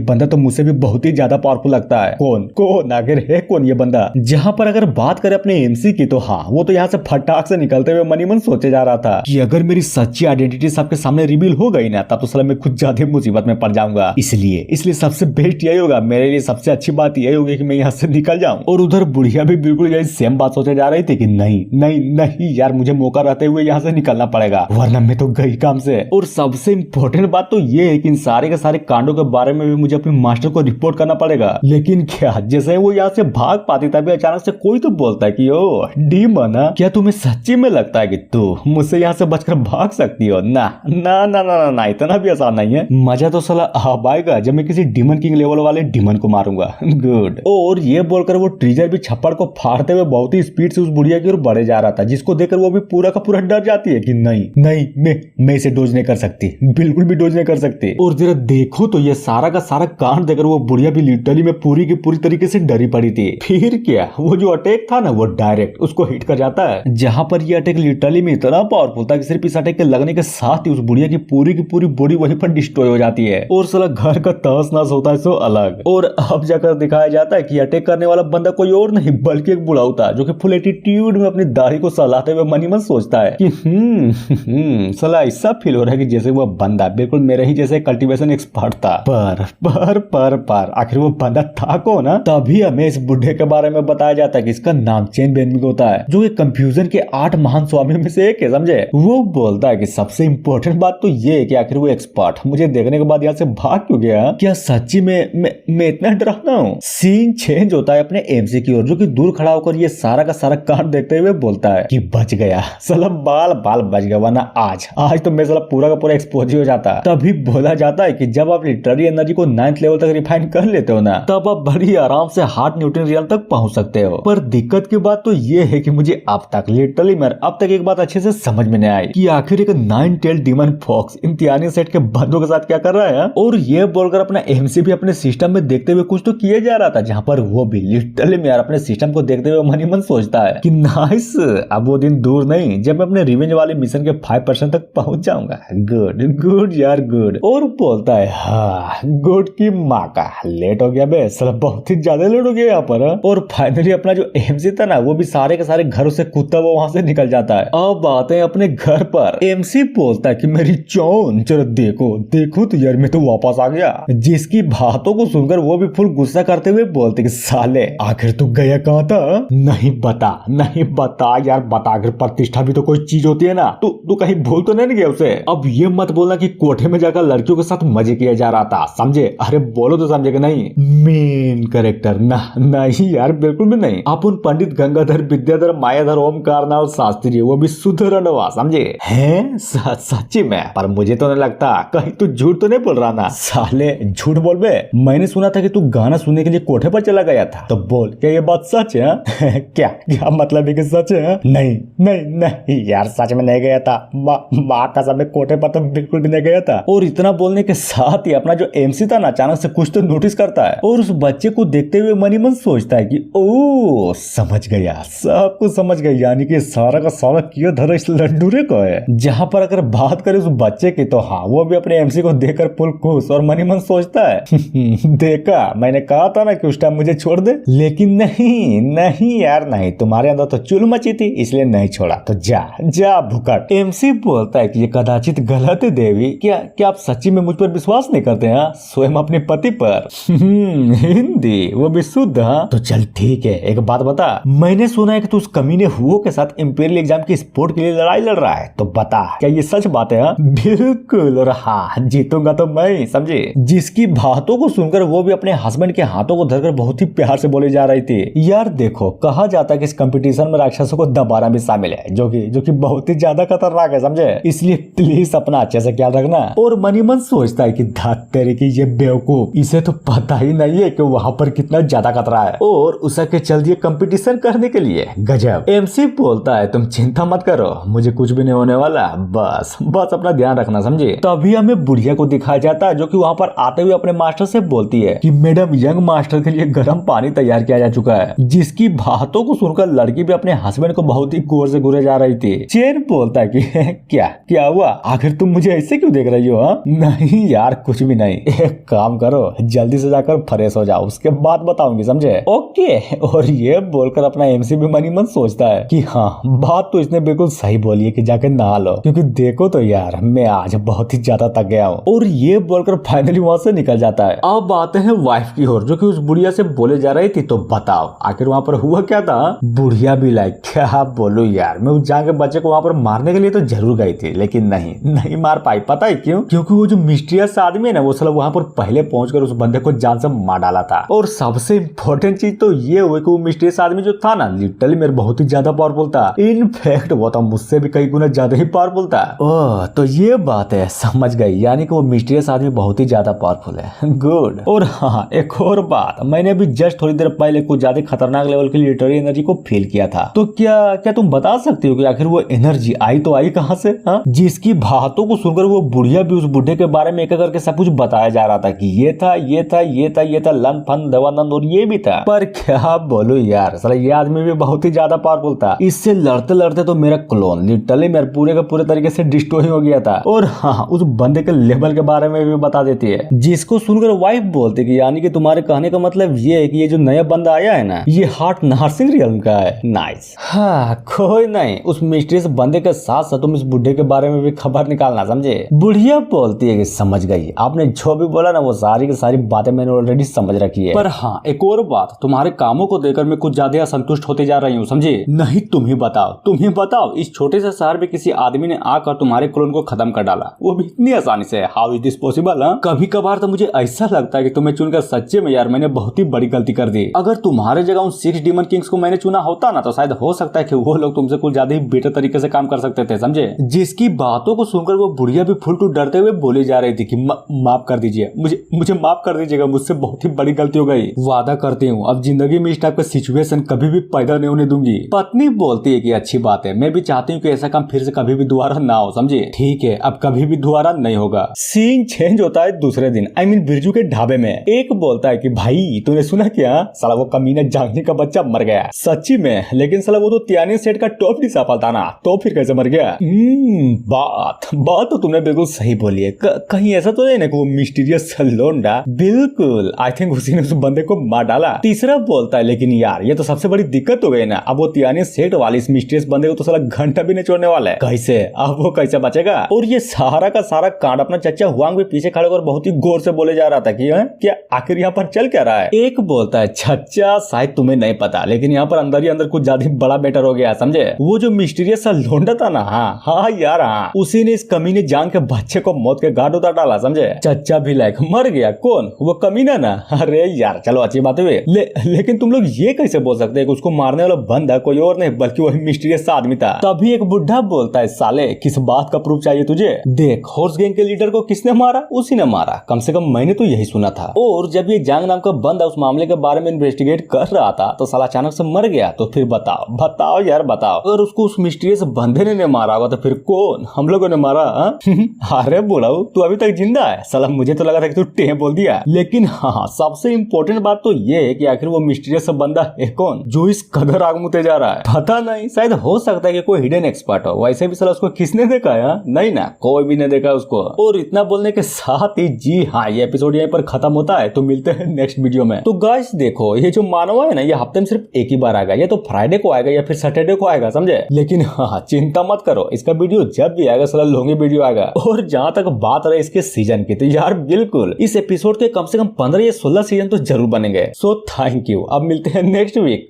बंदा तो मुझसे भी बहुत ही ज्यादा पावरफुल लगता है। कौन आखिर है कौन ये बंदा। जहाँ पर अगर बात करें अपने एमसी की, तो हाँ वो तो यहाँ से फटाक से निकलते हुए मनी मन सोचे जा रहा था कि अगर मेरी सच्ची आइडेंटिटी सबके सामने रिवील हो गई ना, तब तो साला मैं कुछ ज्यादा मुसीबत में पड़ जाऊंगा। इसलिए सबसे बेस्ट यही होगा, मेरे लिए सबसे अच्छी बात यही होगी कि मैं यहाँ से निकल जाऊं। और उधर बुढ़िया भी बिल्कुल यही सेम बात सोचे जा रही थी कि नहीं यार, मुझे मौका रहते हुए यहाँ से निकलना पड़ेगा, वरना मैं तो गई काम से। और सबसे इम्पोर्टेंट बात तो ये है कि इन सारे के सारे कांडों के बारे में भी मुझे अपने मास्टर को रिपोर्ट करना पड़ेगा। लेकिन क्या, जैसे वो यहाँ से भाग पाती तभी अचानक से कोई तो बोलता है कि ओ डीमन, क्या तुम्हें सच्ची में लगता है कि तू मुझसे यहाँ से बचकर भाग सकती हो? ना, इतना भी आसान नहीं है। मजा तो साला अब आएगा जब मैं किसी डीमन किंग लेवल वाले डीमन को मारूंगा। गुड। और ये बोलकर वो ट्रीजर भी छप्पड़ को फाड़ते हुए बहुत ही स्पीड से उस बुढ़िया की ओर बढ़े जा रहा था, जिसको देखकर वो भी पूरा का पूरा डर जाती है कि नहीं मैं इसे डोज नहीं कर सकती, बिल्कुल भी डोज नहीं कर सकती। और जरा देखो तो ये सारा का सारा कांड देखकर वो बुढ़िया भी लिटरली में पूरी की पूरी तरीके से डरी पड़ी थी। फिर क्या, वो जो अटैक था ना, वो डायरेक्ट उसको हिट कर जाता है, जहाँ पर ये अटैक लिटरली में इतना पावरफुल था कि सिर्फ इस अटैक के लगने के साथ ही उस बुढ़िया की पूरी बॉडी वहीं पर डिस्ट्रॉय हो जाती है और साला घर का तहस नहस होता है सो अलग। और अब जाकर दिखाया जाता है कि अटैक करने वाला बंदा कोई और नहीं बल्कि एक बुढ़ाऊ था जो कि फुल एटीट्यूड में अपनी दाढ़ी को सहलाते हुए मन ही मन सोचता है कि साला ऐसा फील हो रहा है कि जैसे वो बंदा बिल्कुल मेरे ही जैसे कल्टीवेशन एक्सपर्ट था। पर आखिर वो बंदा था कौन ना? तभी हमें इस बुढ़े के बारे में बताया जाता है कि इसका नाम चेन बेनमिंग होता है, जो कि कंफ्यूजन के 8 महान स्वामियों में से एक है, समझे? वो बोलता है कि सबसे इम्पोर्टेंट बात तो ये है कि आखिर वो एक्सपर्ट मुझे देखने के बाद यहाँ से भाग क्यों गया? क्या सच्ची में मैं इतना डरावना हूँ? सीन चेंज होता है अपने एमसी की ओर, जो कि दूर खड़ा होकर ये सारा का सारा कांड देखते हुए बोलता है कि बच गया साला, बाल बच गया, वरना आज तो मैं साला पूरा का पूरा एक्सपोज हो जाता। तभी बोला जाता है कि जब आप लिटरली एनर्जी को 9th लेवल तक रिफाइन कर लेते हो ना, तब आप बड़ी आराम से हार्ट न्यूटन रियल तक पहुंच सकते हो। पर दिक्कत की बात तो ये है कि मुझे अब तक एक बात अच्छे से समझ में नहीं आई कि आखिर एक 9-tailed डीमन फॉक्स इम्तिहानी सेट के बंदों के साथ क्या कर रहा है। और ये बोलकर अपना एमसी भी अपने सिस्टम में देखते हुए कुछ तो किए जा रहा था, जहाँ पर वो भी लिटरली में यार अपने सिस्टम को देखते हुए मन ही मन सोचता है कि नाइस, अब वो दिन दूर नहीं जब मैं अपने रिवेंज वाले मिशन के 5% तक पहुंच जाऊंगा। गुड यार गुड। और बोलता है हाँ गुड की माँ का, लेट हो गया बे साला, बहुत ही ज्यादा लेट हो गया यहाँ पर। और फाइनली अपना जो एमसी था ना, वो भी सारे के सारे घरों से कूदता हुआ वहां से निकल जाता है। अब आते हैं अपने घर पर। एमसी बोलता है कि मेरी चौन जरा देखो तो यार मैं तो वापस आ गया। जिसकी बातों को सुनकर वो भी फुल गुस्सा करते हुए बोलते कि साले आखिर तू गया कहाँ था? नहीं बता यार, बता। अगर प्रतिष्ठा भी तो कोई चीज होती है ना, तू कहीं भूल तो नहीं गया उसे? अब ये मत बोलना कि कोठे में जाकर लड़कियों के साथ मजे किया जा रहा था, समझे? अरे बोलो तो समझे कि नहीं? मेन कैरेक्टर नहीं यार, बिल्कुल भी नहीं। अपन पंडित गंगाधर विद्याधर मायाधर ओमकारनाथ शास्त्री, वो भी शुद्ध रणवा, समझे? हैं सच्ची में? पर मुझे तो नहीं लगता कहीं तू झूठ तो नहीं बोल रहा ना? साले झूठ बोल बे, मैंने सुना था कि तू गाना सुनने के लिए कोठे पर चला गया था, तो बोल क्या ये बात सच है? क्या मतलब है कि सच है? नहीं यार, सच में नहीं गया था, माँ कसम, मैं कोठे पर तो बिल्कुल भी नहीं गया था। और इतना बोलने के साथ ही अपना जो एमसी था ना, अचानक से कुछ तो नोटिस करता है और उस बच्चे को देखते हुए मन ही मन सोचता है कि ओ समझ गया, सब कुछ समझ गया, यानी कि सारा का सारा किया धरा इस लंडूरे को है। जहाँ पर अगर बात करें उस बच्चे की, तो हाँ वो भी अपने एमसी को देखकर फुल खुश और मन ही मन सोचता है देखा, मैंने कहा था ना कि उस टाइम मुझे छोड़ दे, लेकिन नहीं यार नहीं, तुम्हारे अंदर तो चुल मची थी इसलिए नहीं छोड़ा, तो जा भुकट। एमसी बोलता है कि ये कदाचित गलत है देवी, क्या आप सच्ची में मुझ पर विश्वास नहीं करते हैं? स्वयं अपने पति पर? हिंदी वो भी शुद्ध। हाँ तो चल ठीक है, एक बात बता, मैंने सुना है कि तू उस कमीने हुओ के साथ इंपीरियल एग्जाम की स्पोर्ट के लिए लड़ाई लड़ रहा है, तो बता क्या ये सच बात है? बिल्कुल, और हाँ जीतूंगा तो मैं, समझे? जिसकी बातों को सुनकर वो भी अपने हस्बैंड के हाथों को धरकर बहुत ही प्यार से बोले जा रही थी। यार देखो, कहा जाता है कि इस कंपटीशन में राक्षसों को दबाना भी शामिल है, जो कि बहुत ही ज्यादा खतरनाक है, समझे? इसलिए प्लीज अपना अच्छे से ख्याल रखना। और मन ही मन सोचता है कि धत तेरे की ये बेवकूफ, इसे तो पता ही नहीं है कि वहाँ पर कितना ज्यादा खतरा है और उसके चल दिए कंपटीशन करने के लिए। गजब। एमसी बोलता है तुम चिंता मत करो, मुझे कुछ भी नहीं होने वाला, बस अपना ध्यान रखना, समझे? तभी हमें बुढ़िया को दिखाया जाता है, जो कि वहाँ पर आते हुए अपने मास्टर से बोलती है कि मैडम यंग मास्टर के लिए गर्म पानी तैयार किया जा चुका है। जिसकी बातों को सुनकर लड़की भी अपने हस्बैंड को बहुत ही गौर से घूरे जा रही थी। चेन बोलता है कि क्या हुआ, आखिर तुम मुझे ऐसे क्यों देख रही हो? हाँ नहीं यार कुछ भी नहीं, एक काम करो जल्दी से जाकर फ्रेश हो जाओ, उसके बाद बताऊंगी, समझे? ओके। और ये बोलकर अपना एमसी भी मन ही मन सोचता है कि हाँ बात तो इसने बिल्कुल सही बोली है कि जाकर नहा लो, क्योंकि देखो तो यार मैं आज बहुत ही ज्यादा थक गया हूँ। और ये बोलकर फाइनली वहाँ से निकल जाता है। अब आते हैं वाइफ की ओर, जो कि उस बुढ़िया से बोले जा रही थी, तो बताओ आखिर वहाँ पर हुआ क्या था? बुढ़िया भी लाइक क्या बोलूं यार, मैं उस जान के बच्चे को वहाँ पर मारने के लिए तो जरूर गई थी, लेकिन नहीं मार पाई। पता है क्यों? क्योंकि वो जो मिस्टीरियस आदमी है ना, वो साला वहाँ पर पहले पहुंचकर उस बंदे को जान से मार डाला था। और सबसे इम्पोर्टेंट चीज तो ये हुई कि वो मिस्टीरियस आदमी जो था ना, लिटरली मेरे बहुत ही ज्यादा पावरफुल था। इनफैक्ट वो तो मुझसे भी कई गुना ज्यादा ही पावरफुल था। ओह तो ये बात है, समझ गई, यानी कि वो मिस्टीरियस आदमी बहुत ही ज्यादा पावरफुल है। गुड। और हाँ एक और बात, मैंने अभी जस्ट थोड़ी देर पहले कुछ ज्यादा खतरनाक लेवल की लिटररी एनर्जी को फील किया था, तो क्या तुम बता सकते हो कि आखिर वो एनर्जी आई तो आई कहाँ से? हाँ जिसकी बातों को सुनकर वो बुढ़िया भी उस बुढ़े के बारे में एक करके सब कुछ बताया जा रहा था कि ये था लन फन देवानंद और ये भी था। पर क्या बोलूं यार, साला ये आदमी भी बहुत बहुत ही ज्यादा पावरफुल था। इससे लड़ते लड़ते तो मेरा क्लोन लिटरली मेरे पूरे का पूरे तरीके से डिस्ट्रॉय हो गया था। और हाँ, उस बंदे के लेवल के बारे में भी बता देती है, जिसको सुनकर वाइफ बोलती कि यानी कि तुम्हारे कहने का मतलब ये है कि ये जो नया बंदा आया है ना, ये हार्ट नर्सिंग रियल्म का है। नाइस। हाँ, कोई नहीं, उस मिस्टीरियस बंदे के साथ साथ तुम इस बुढ़े के बारे में भी खबर निकालना, समझे। बुढ़िया बोलती है कि समझ गई, आपने जो भी बोला ना वो सारी की सारी बातें मैंने ऑलरेडी समझ रखी है। पर हाँ, एक और बात, तुम्हारे कामों को देखकर मैं कुछ ज्यादा असंतुष्ट होते जा रही हूँ, समझे। नहीं, तुम ही बताओ, इस छोटे से शहर में किसी आदमी ने आकर तुम्हारे क्लोन को खत्म कर डाला, वो भी इतनी आसानी से। How is this possible? कभी कभार तो मुझे ऐसा लगता है कि तुम्हें चुनकर सच्चे में यार मैंने बहुत ही बड़ी गलती कर दी। अगर तुम्हारे जगह उन 6 डीमन किंग्स को मैंने चुना होता ना, तो शायद हो सकता है कि वो लोग तुमसे कुछ ज्यादा ही बेटर तरीके से काम कर सकते थे, समझे। जिसकी बातों को सुनकर वो बुढ़िया भी फुल टू डरते हुए बोली जा रही थी कि माफ कर दीजिए, मुझे माफ कर दीजिएगा, मुझसे बहुत ही बड़ी गलती हो गई। वादा करती हूँ अब जिंदगी में इस टाइप का सिचुएशन कभी भी पैदा नहीं होने दूंगी। पत्नी बोलती है कि अच्छी बात है, मैं भी चाहती हूँ कि ऐसा काम फिर से कभी भी दोबारा ना हो, समझे। ठीक है, अब कभी भी दोबारा नहीं होगा। सीन चेंज होता है दूसरे दिन, बिरजू के ढाबे में। एक बोलता है कि भाई तूने सुना क्या, साला वो कमीना जांगनी का बच्चा मर गया। सच्ची में? लेकिन साला वो तो त्यानी सेट का टॉप डिसाफल था ना, तो फिर कैसे मर गया? बात तो तुमने बिल्कुल सही बोली है। कहीं ऐसा तो नहीं ना कि वो मिस्टीरियस लोंडा। बिल्कुल, आई थिंक उसी ने उस बंदे को मार डाला। तीसरा बोलता है लेकिन यार ये तो सबसे बड़ी दिक्कत हो गई ना, अब वो त्यानी सेट वाली इस मिस्टीरियस बंदे को तो साला घंटा भी नहीं छोड़ने वाला है। कैसे, अब वो कैसे बचेगा? और ये सारा का सारा कांड अपना चचा हुआंग भी पीछे खड़े होकर बहुत ही गौर से बोले जा रहा था कि क्या आखिर यहाँ पर चल क्या रहा है। एक बोलता है चचा शायद तुम्हें नहीं पता, लेकिन यहाँ पर अंदर ही अंदर कुछ ज्यादा बड़ा मैटर हो गया, समझे। वो जो मिस्टीरियस सा लोंडा था ना, हाँ यार, हाँ, उसी ने इस कमीने जांग के बच्चे को मौत के घाट उतार डाला, समझे। चचा भी लाइक मर गया। कौन? वो कमीना ना। अरे यार चलो अच्छी बात हुई, लेकिन तुम लोग ये कैसे बोल सकते हैं कि उसको मारने वाला बंदा कोई और नहीं बल्कि वही मिस्टीरियस सा आदमी था। तभी एक बुढ़ा बोलता है साले किस बात का प्रूफ चाहिए तुझे? देख, हॉर्स गैंग के लीडर को किसने मारा? उसी ने मारा, कम से कम मैंने तो यही सुना था। और जब ये जांग नाम का बंदा उस मामले के बारे में इन्वेस्टिगेट कर रहा था तो साला अचानक से मर गया। तो फिर बताओ यार बताओ, अगर उसको उस मिस्टीरियस बंदे ने मारा होगा तो फिर कौन? हम लोगों ने मारा? अरे बुढ़ाऊ तू अभी तक जिंदा है? साला मुझे तो लगा था कि तू टें बोल दिया। लेकिन हाँ, सबसे इम्पोर्टेंट बात तो ये है कि आखिर वो मिस्टीरियस बंदा है कौन जो इस कदर आग मुते जा रहा है? पता नहीं, शायद हो सकता है कि कोई हिडन एक्सपर्ट हो। वैसे भी साला उसको किसने देखा है? नहीं ना, कोई भी नहीं देखा उसको। और इतना बोलने के साथ ही जी हाँ, ये एपिसोड यहीं पर खत्म होता है। तो मिलते हैं नेक्स्ट वीडियो में। तो गाइस देखो, ये जो मानवा है ना, ये हफ्ते में सिर्फ एक ही बार आएगा। ये तो फ्राइडे को आएगा या फिर सैटरडे को आएगा, समझे। लेकिन हाँ, चिंता मत करो, इसका वीडियो जब भी आएगा साला लॉन्ग वीडियो आएगा। और जहां तक बात रहे इसके सीजन की, तो यार बिल्कुल इस एपिसोड के कम से कम 15 या 16 सीजन तो जरूर बनेंगे। So thank you. अब मिलते हैं नेक्स्ट वीक।